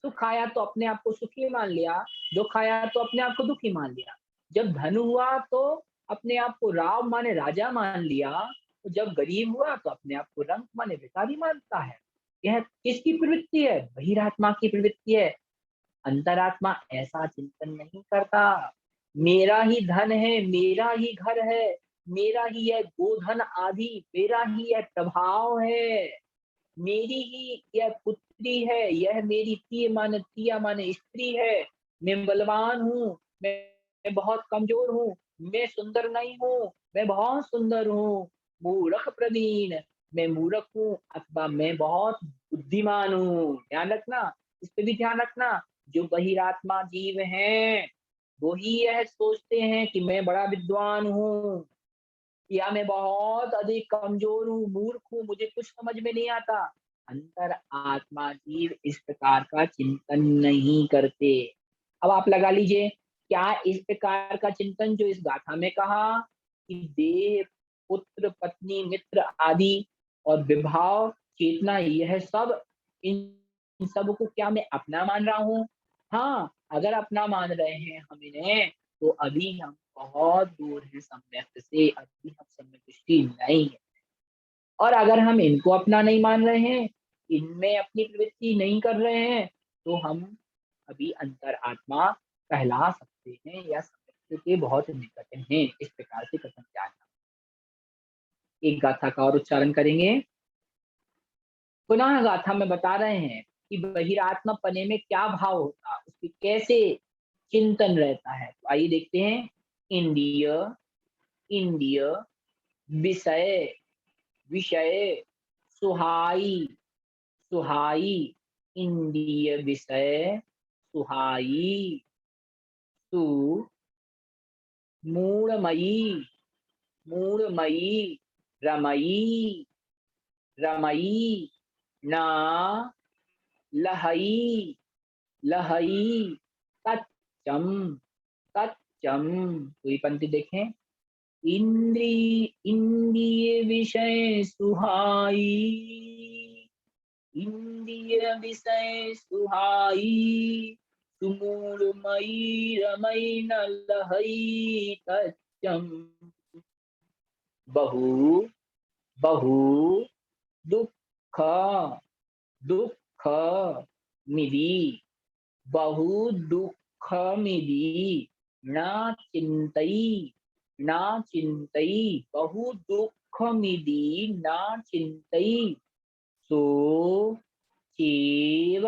Speaker 1: सुख आया तो अपने आप को सुखी मान लिया, दुख आया तो अपने आप को दुखी मान लिया। जब धन हुआ तो अपने आप को राव माने राजा मान लिया, तो जब गरीब हुआ तो अपने आप को रंक माने भिखारी मानता है। यह किसकी प्रवृत्ति है? बहिरात्मा की प्रवृत्ति है। अंतरात्मा ऐसा चिंतन नहीं करता। मेरा ही धन है, मेरा ही घर है, मेरा ही यह गोधन आदि, मेरा ही यह प्रभाव है, मेरी ही यह पुत्री है, यह मेरी तिया माने स्त्री है, मैं बलवान हूँ, मैं बहुत कमजोर हूँ, मैं सुंदर नहीं हूँ, मैं बहुत सुंदर हूँ, मूर्ख प्रवीण, मैं मूर्ख हूँ, अथवा मैं बहुत बुद्धिमान हूँ। ध्यान रखना, इस पे भी ध्यान रखना। जो बहिरात्मा जीव हैं, वो ही यह सोचते हैं कि मैं बड़ा विद्वान हूँ, या मैं बहुत अधिक कमजोर हूँ, मूर्ख हूँ, मुझे कुछ समझ में नहीं आता। अंतर आत्मा जीव इस प्रकार का चिंतन नहीं करते। अब आप लगा लीजिए, क्या इस प्रकार का चिंतन जो इस गाथा में कहा कि देह, पुत्र, पत्नी, मित्र आदि और विभाव, चेतना, यह सब, इन सब को क्या मैं अपना मान रहा हूँ? हाँ, अगर अपना मान रहे हैं हम इन्हें, तो अभी हम बहुत दूर है सम्यक से, अभी हम सम्यक दृष्टि नहीं है। और अगर हम इनको अपना नहीं मान रहे हैं, इनमें अपनी प्रवृत्ति नहीं कर रहे हैं, तो हम अभी अंतर आत्मा कहला सकते हैं या सम्यक के बहुत निकट हैं। इस प्रकार से कथन जानना। एक गाथा का और उच्चारण करेंगे। पुनः गाथा में बता रहे हैं कि बहिरात्मा पने में क्या भाव होता, उसकी कैसे चिंतन रहता है। तो आइए देखते हैं। इंद्रिय, इंद्रिय, विषय, विषय, सुहाई, सुहाई, इंद्रिय विषय सुहाई, सु, मूढ़मयी, मूढ़मयी, रमयी, रमयी, ना, लहई, लहई, तच्चम, तच्चम। पूरी पंक्ति देखें। इंद्री, इंद्रिय विषय सुहाई, इंद्रिय विषय सुहाई, सुमूढ़मयी रमई न लहई तच्चम। बहु, बहु, दुख, दुख मिदी, बहु दुख मिदी, न चिंतई, न चिंतई, बहु दुख मिदी न चिंतई, सो चेव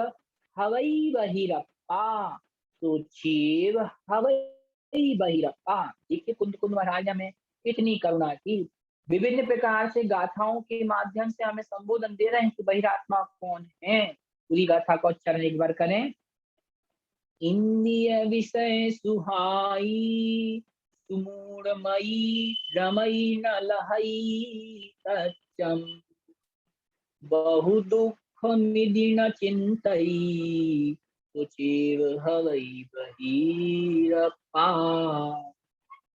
Speaker 1: हवई बहिरप्पा, तो चेव हवई बहिरप्पा। देखिए कुंद कुंद महाराज हमें कितनी करुणा की, विभिन्न प्रकार से गाथाओं के माध्यम से हमें संबोधन दे रहे हैं कि बहिरात्मा कौन है। पूरी गाथा का उच्चारण एक बार करें। इंद्रिय विषय सुहाई, सुमूढ़मयी रमई न लहई तच्चम, बहु दुख मिदि न चिंतई, सुचेव हवई बहिरप्पा।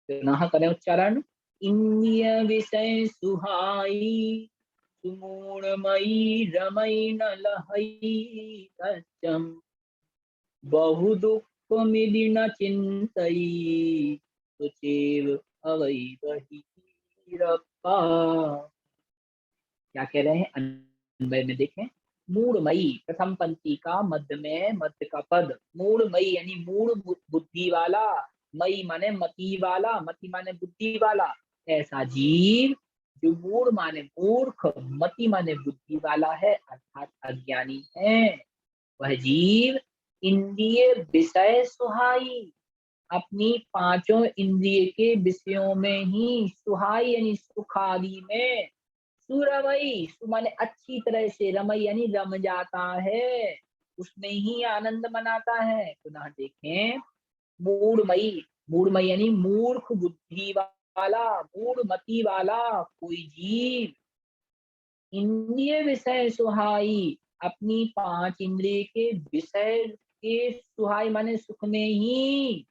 Speaker 1: पुनः करें उच्चारण। इंद्रिय विषय सुहाई, सुमूढ़मयी रमई न लहई, तच्चम बहु दुख मिलि न चिंतई, सुचेव अवै बहिरप्पा। क्या कह रहे हैं अन्वय में देखें। मूढ़मयी प्रथम पंक्ति का मध्य में मध्य का पद, मूढ़मयी यानी मूढ़ बुद्धि वाला, मई माने मति वाला, मति माने बुद्धि वाला, ऐसा जीव जो मूढ़ माने मूर्ख, मति माने बुद्धि वाला है अर्थात अज्ञानी है, वह जीव इंद्रिय विषय सुहाई, अपनी पांचों इंद्रिय के विषयों में ही, सुहाई यानी सुख आदि में, सुरमई सु माने अच्छी तरह से, रमई यानी रम जाता है, उसमें ही आनंद मनाता है। पुनः देखें, मूढ़मयी, मूढ़मयी यानी मूर्ख बुद्धि वाला, मूढ़मति वाला कोई जीव, इंद्रिय विषय सुहाई, अपनी पांच इंद्रिय के विषय के सुहाई माने सुख में ही,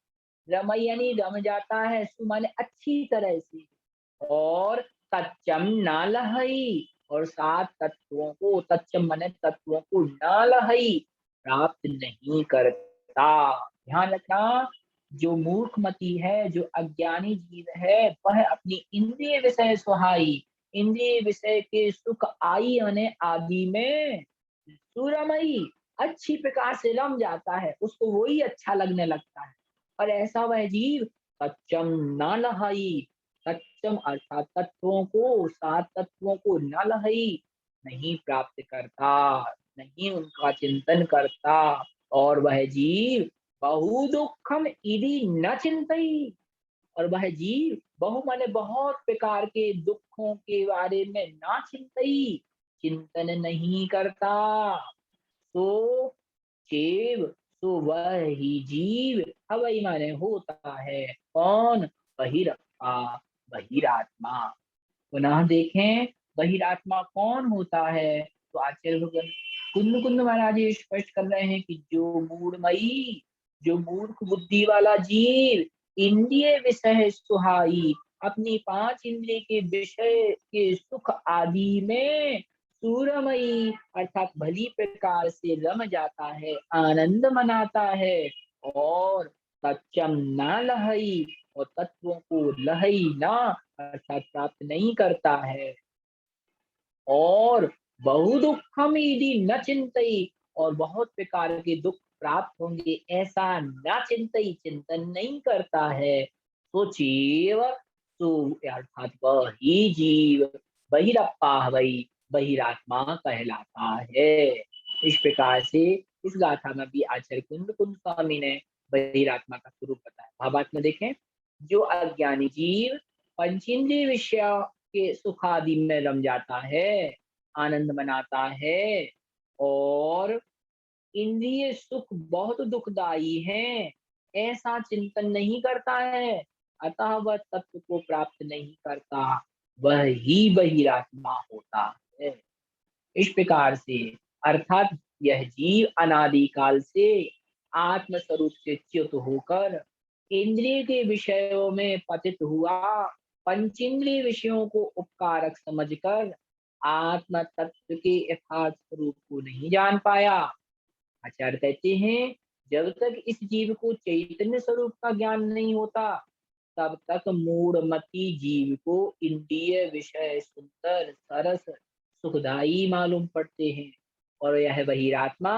Speaker 1: रमई यानी रम जाता है, सु माने अच्छी तरह से, और तच्चम न लहई, और सात तत्वों को, तच्चम माने तत्वों को, न लहई प्राप्त नहीं करता। ध्यान रखना, जो मूर्खमती है, जो अज्ञानी जीव है, वह अपनी इंद्रिय विषय सुहाई, इंद्रिय विषय के सुख आई यानी आदि में, सुरमयी अच्छी प्रकार से रम जाता है, उसको वही अच्छा लगने लगता है, और ऐसा वह जीव सच्चम न लहई, सच्चम अर्थात तत्वों को, सात तत्वों को, न लहई नहीं प्राप्त करता, नहीं उनका चिंतन करता, और वह जीव बहु दुखम इति न चिंतई, और वह जीव बहु माने बहुत प्रकार के दुखों के बारे में ना चिंतई, चिंतन नहीं करता, तो चेव, तो वह ही जीव हवई माने होता है कौन, बहिरप्पा, बहिरात्मा। पुनः देखें, बहिरात्मा कौन होता है, तो आचार्य भगवान कुंद कुंद महाराज ये स्पष्ट कर रहे हैं कि जो मूढ़मयी, जो मूर्ख बुद्धि वाला जीव, इंद्रिय विषय सुहाई, अपनी पांच इंद्रिय के विषय के सुख आदि में सूरमयी अर्थात भली प्रकार से रम जाता है, आनंद मनाता है, और तच्चम न लहई, और तत्वों को लहई ना अर्थात प्राप्त नहीं करता है, और बहु दुखम यदि न चिंतई, और बहुत प्रकार के दुख प्राप्त होंगे ऐसा न चिंतई, चिंतन नहीं करता है, तो जीव, तो अर्थात वही जीव बहिरप्पा वही बहिरात्मा कहलाता है। इस प्रकार से इस गाथा में भी आचार्य कुंद कुंद स्वामी ने बहिरात्मा का स्वरूप बताया। भावार्थ में देखें, जो अज्ञानी जीव पंचेंद्रिय विषय के सुख आदि में रम जाता है, आनंद मनाता है, और इंद्रिय सुख बहुत दुखदाई है ऐसा चिंतन नहीं करता है, अतः वह तत्व को प्राप्त नहीं करता, वह ही बहिरात्मा होता है। इस प्रकार से अर्थात यह जीव अनादि काल से आत्म स्वरूप से च्युत होकर इंद्रिय के विषयों में पतित हुआ, पंचेंद्रिय विषयों को उपकारक समझकर आत्म तत्व के यथार्थ स्वरूप को नहीं जान पाया। आचार्य कहते हैं, जब तक इस जीव को चैतन्य स्वरूप का ज्ञान नहीं होता, तब तक मूढ़मती जीव को इंद्रिय विषय सुंदर सरस सुखदाई मालूम पड़ते हैं, और यह बहिरात्मा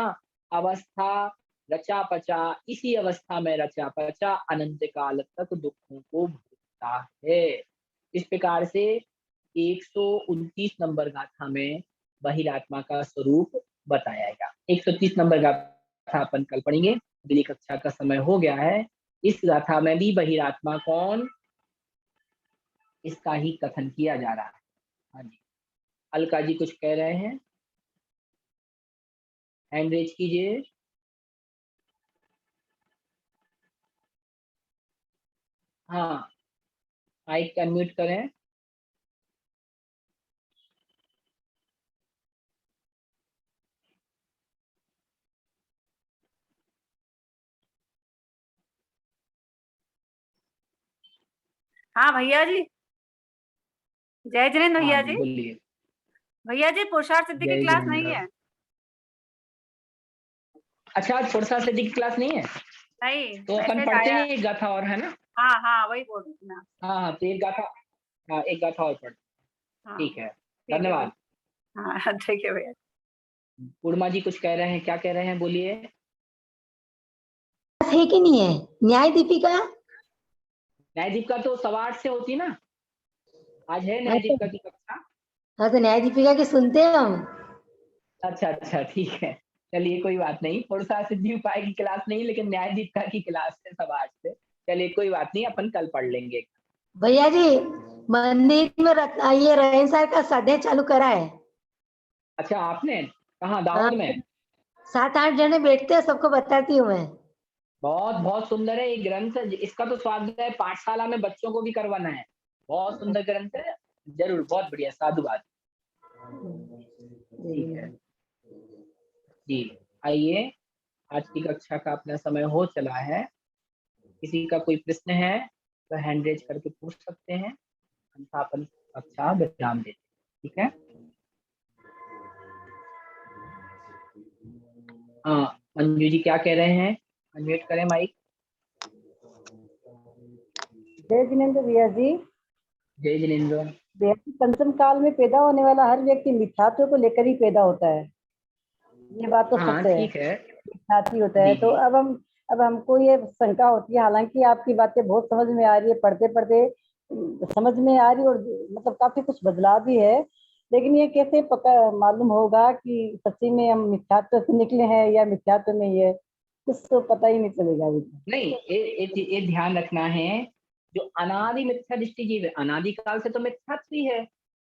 Speaker 1: अवस्था रचा पचा, इसी अवस्था में रचा पचा अनंत काल तक दुखों को भोगता है। इस प्रकार से 129 नंबर गाथा में बहिरात्मा का स्वरूप बताया गया। 130 नंबर गाथा अपन कल पढ़ेंगे, अगली कक्षा का समय हो गया है। इस गाथा में भी बहिरात्मा कौन, इसका ही कथन किया जा रहा है। हाँ जी, अलका जी कुछ कह रहे हैं, हैंड रेज कीजिए। हाँ, माइक अनम्यूट करें।
Speaker 2: हाँ भैया जी, जय जिनेन्द्र
Speaker 1: हाँ
Speaker 2: भैया
Speaker 1: जी
Speaker 2: जी।
Speaker 1: बोलिए।
Speaker 2: भैया जी पुरुषार्थ सिद्धि की
Speaker 1: जय
Speaker 2: क्लास नहीं
Speaker 1: जिनेन्द्र।
Speaker 2: है।
Speaker 1: अच्छा आज पुरुषार्थ सिद्धि की क्लास नहीं है,
Speaker 2: नहीं,
Speaker 1: तो अपन
Speaker 2: मैसेज
Speaker 1: पढ़ते
Speaker 2: आया।
Speaker 1: हैं एक गाथा और, है ना।
Speaker 2: हाँ हाँ, वही बोल रही थी मैं।
Speaker 1: हाँ हाँ तो एक गाथा, हाँ एक गाथा और पढ़।
Speaker 2: हाँ
Speaker 1: ठीक है,
Speaker 2: ठीक है
Speaker 1: धन्यवाद।
Speaker 2: भैया। हाँ ठीक है भैया।
Speaker 1: पूर्णिमा जी कुछ कह रहे हैं, क्या कह रहे हैं, बोलिए।
Speaker 3: है कि नहीं है न्याय दीपिका?
Speaker 1: न्याय दीपिका तो 8:15 से होती ना, आज है न्याय दीपिका की कक्षा।
Speaker 3: हाँ तो न्याय दीपिका की सुनते हैं हम।
Speaker 1: अच्छा अच्छा ठीक है, चलिए कोई बात नहीं, पुरुषार्थ सिद्धि उपाय की क्लास नहीं, लेकिन न्याय दीपिका की क्लास है 8:15 से। चलिए कोई बात नहीं, अपन कल पढ़ लेंगे।
Speaker 3: भैया जी मंदिर में ये रहन सहन का साधन चालू करा है।
Speaker 1: अच्छा आपने कहाँ,
Speaker 3: हाँ,
Speaker 1: दाहोद में?
Speaker 3: 7-8 जने बैठते हैं, सबको बताती हूँ मैं।
Speaker 1: बहुत बहुत सुंदर है ये ग्रंथ, इसका तो स्वाध्याय पाठशाला में बच्चों को भी करवाना है। बहुत सुंदर ग्रंथ है, जरूर, बहुत बढ़िया, साधुवाद। ठीक है जी, आइए, आज की कक्षा का अपना समय हो चला है। किसी का कोई प्रश्न है तो हैंड रेज करके पूछ सकते हैं, अन्यथा अपन कक्षा विराम देते हैं। ठीक है, हाँ मंजू जी क्या कह रहे हैं, अनम्यूट करें माइक।
Speaker 4: जय जिनेन्द्र भैया जी।
Speaker 1: जय जिनेन्द्र।
Speaker 4: भैया जी, पंचम काल में पैदा होने वाला हर व्यक्ति मिथ्यात्व को लेकर ही पैदा होता है, ये बात तो
Speaker 1: हाँ
Speaker 4: सत्य है।
Speaker 1: ठीक है।
Speaker 4: मिथ्यात्व होता है,
Speaker 1: जी
Speaker 4: तो
Speaker 1: जी।
Speaker 4: अब हमको ये शंका होती है, हालांकि आपकी बातें बहुत समझ में आ रही है, पढ़ते पढ़ते समझ में आ रही, और मतलब काफी कुछ बदलाव भी है, लेकिन ये कैसे पता मालूम होगा कि सच्ची में हम मिथ्यात्व से निकले हैं या मिथ्यात्व में ही है, कुछ तो पता ही नहीं चलेगा अभी तो।
Speaker 1: नहीं ये ध्यान रखना है, जो अनादि मिथ्या दृष्टि जीव है, अनादि काल से तो मिथ्यात्व ही है।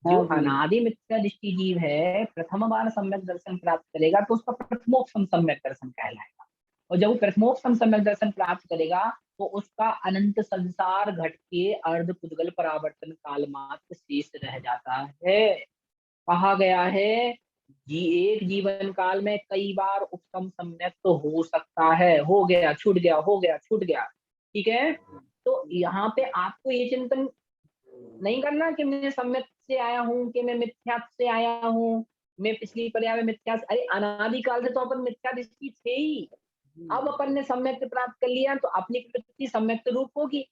Speaker 1: जो
Speaker 4: हाँ जी।
Speaker 1: अनादि मिथ्या दृष्टि जीव है, प्रथम बार सम्यक दर्शन प्राप्त करेगा तो उसका प्रथमोक्षम सम्यक दर्शन कहलाएगा। और जब वो प्रथमोक्षम सम्यक दर्शन प्राप्त करेगा तो उसका अनंत संसार घट के अर्ध पुद्गल परावर्तन काल मात्र शेष रह जाता है। कहा गया है जी, एक जीवन काल में कई बार उत्तम सम्यक तो हो सकता है, हो गया छूट गया, हो गया छूट गया। ठीक है, तो यहाँ पे आपको ये चिंतन नहीं करना कि मैं सम्यक से आया हूँ, कि मैं मिथ्या से आया हूँ, मैं पिछली पर्याय में मिथ्या, अरे अनादि काल से तो अपन मिथ्या दृष्टि थे ही। अब अपन ने सम्यक प्राप्त कर लिया तो अपनी प्रकृति सम्यक रूप होगी।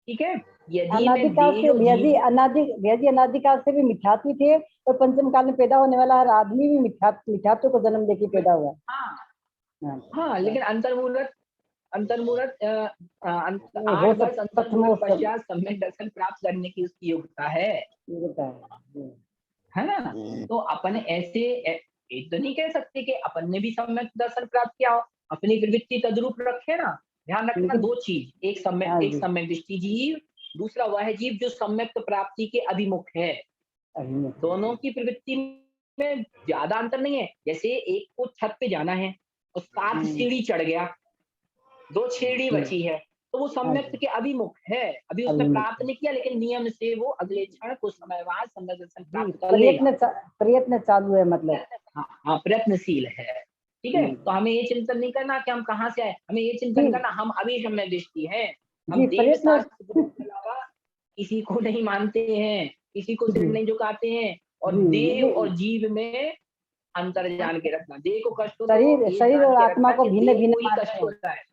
Speaker 1: ठीक है, यदि मैं
Speaker 4: अनादिकाल से
Speaker 1: देह
Speaker 4: भैया जी,
Speaker 1: जीव,
Speaker 4: अनादिकाल से भी मिथ्यात्व ही थे, और पंचम काल में पैदा होने वाला हर आदमी भी मिथ्यात्व को जन्म लेके पैदा हुआ है।
Speaker 1: हाँ
Speaker 4: हाँ,
Speaker 1: हाँ, लेकिन अंतर्मुहूर्त, अंतर्मुहूर्त
Speaker 4: हो
Speaker 1: 8 वर्ष
Speaker 4: सब
Speaker 1: अंतर्मुहूर्त पश्चात सम्यक दर्शन प्राप्त करने की उसकी योग्यता है ना। तो अपन ऐसे एक तो नहीं कह सकते कि अपन ने भी सम्यक दर्शन प्राप्त किया हो, अपनी प्रवृत्ति तद्रूप रखे ना। ध्यान रखना
Speaker 4: लेकिन
Speaker 1: दो चीज,
Speaker 4: हाँ
Speaker 1: एक
Speaker 4: जी,
Speaker 1: सम्यक दृष्टि जीव, दूसरा वह जीव जो सम्यक प्राप्ति के अभिमुख है।
Speaker 4: अभी
Speaker 1: दोनों की प्रवृत्ति में ज्यादा अंतर नहीं है। जैसे एक को छत पे जाना है और 7 सीढ़ी चढ़ गया, 2 सीढ़ी बची है, तो वो
Speaker 4: हाँ
Speaker 1: सम्यक
Speaker 4: जी,
Speaker 1: के अभिमुख है, अभी उसने
Speaker 4: अभिमुख
Speaker 1: प्राप्त नहीं किया, लेकिन नियम से वो अगले क्षण कुछ समय बाद सम्यक दर्शन
Speaker 4: जी,
Speaker 1: प्राप्त कर लेगा।
Speaker 4: प्रयत्न चालू है मतलब।
Speaker 1: हाँ हाँ, प्रयत्नशील है। ठीक है, तो हमें ये चिंतन नहीं करना कि हम कहाँ से आए, हमें ये
Speaker 4: जी
Speaker 1: चिंतन करना हम अभी सम्यक दृष्टि हैं। हम
Speaker 4: जी,
Speaker 1: देव
Speaker 4: प्रयत्न
Speaker 1: शास्त्र गुरु के अलावा किसी को नहीं मानते हैं, किसी को सिर
Speaker 4: जी
Speaker 1: नहीं झुकाते हैं। और
Speaker 4: जी
Speaker 1: देव
Speaker 4: ये
Speaker 1: और जीव में अंतर जान के रखना, देह को कष्ट हो तो
Speaker 4: शरीर
Speaker 1: ये
Speaker 4: शरीर
Speaker 1: जान
Speaker 4: और
Speaker 1: के
Speaker 4: आत्मा
Speaker 1: रखना
Speaker 4: को
Speaker 1: कि
Speaker 4: भिन्न
Speaker 1: देह
Speaker 4: भिन्न
Speaker 1: को ही
Speaker 4: मानते
Speaker 1: कष्ट
Speaker 4: हैं।
Speaker 1: होता है।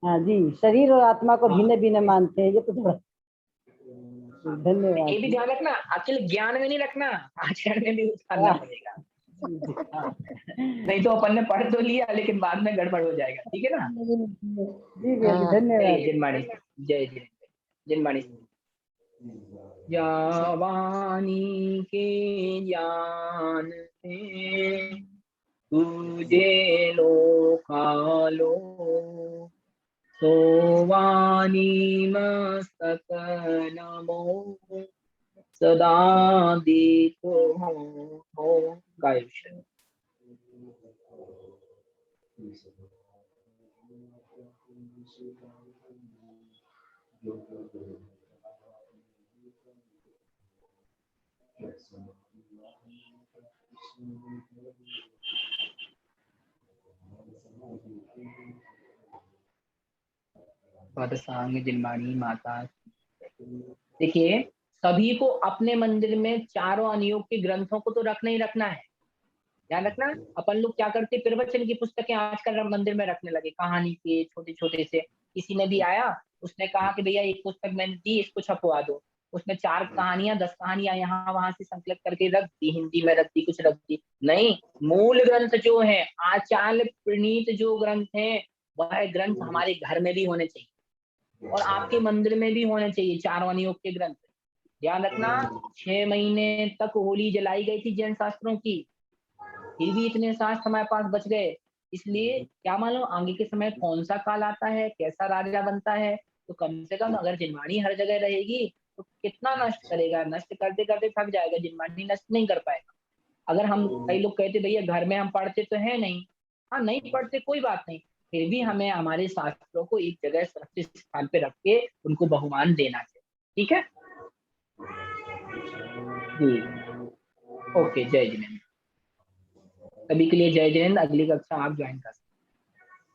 Speaker 4: हाँ जी, शरीर और आत्मा को
Speaker 1: हाँ,
Speaker 4: भिन्न भिन्न मानते हैं, ये तो थोड़ा
Speaker 1: ये
Speaker 4: धन्यवाद
Speaker 1: भी
Speaker 4: जी।
Speaker 1: ध्यान रखना, अकेले ज्ञान में नहीं रखना, आचरण में भी उतारना
Speaker 4: हाँ,
Speaker 1: पड़ेगा।
Speaker 4: जी जी
Speaker 1: हाँ, नहीं तो अपन ने पढ़ तो लिया लेकिन बाद में गड़बड़ हो जाएगा। ठीक है ना।
Speaker 4: जी भैया जी, धन्यवाद।
Speaker 1: जय जिनवाणी, जय जय जिनवाणी। जावानी के ज्ञान से तुझे लो कालो, सोवानी मस्तक नमो सदा दीतो हो। गायुष पद सांग जिनवाणी माता। देखिए, सभी को अपने मंदिर में चारों अनुयोग के ग्रंथों को तो रखना ही रखना है। ध्यान रखना, अपन लोग क्या करते, प्रवचन की पुस्तकें आजकल मंदिर में रखने लगे, कहानी के छोटे-छोटे से। किसी ने भी आया, उसने कहा कि भैया एक पुस्तक मैंने दी, इसको छपवा दो। उसने 4 कहानियाँ, 10 कहानियाँ यहाँ-वहाँ से संकलित करके रख दी, हिंदी में रख दी, कुछ रख दी। नहीं, मूल ग्रंथ जो है, आचार्य प्रणीत जो ग्रंथ हैं, वह ग्रंथ हमारे घर में भी होने चाहिए और आपके मंदिर में भी होने चाहिए, चारों अनुयोग के ग्रंथ। ध्यान रखना, 6 महीने तक होली जलाई गई थी जैन शास्त्रों की, फिर भी इतने शास्त्र हमारे पास बच गए। इसलिए क्या मालूम आगे के समय कौन सा काल आता है, कैसा राजा बनता है, तो कम से कम अगर जिनवाणी हर जगह रहेगी तो कितना नष्ट करेगा, नष्ट करते करते थक जाएगा, जिनवाणी नष्ट नहीं कर पाएगा। अगर हम, कई लोग कहते भैया घर में हम पढ़ते तो है नहीं, हाँ नहीं पढ़ते कोई बात नहीं, फिर भी हमें हमारे शास्त्रों को एक जगह सुरक्षित स्थान पे रख के उनको बहुमान देना चाहिए। ठीक है जी, ओके, जय जिनेन्द्र। सभी के लिए जय जय हिंद। अगली कक्षा आप ज्वाइन कर सकते हैं।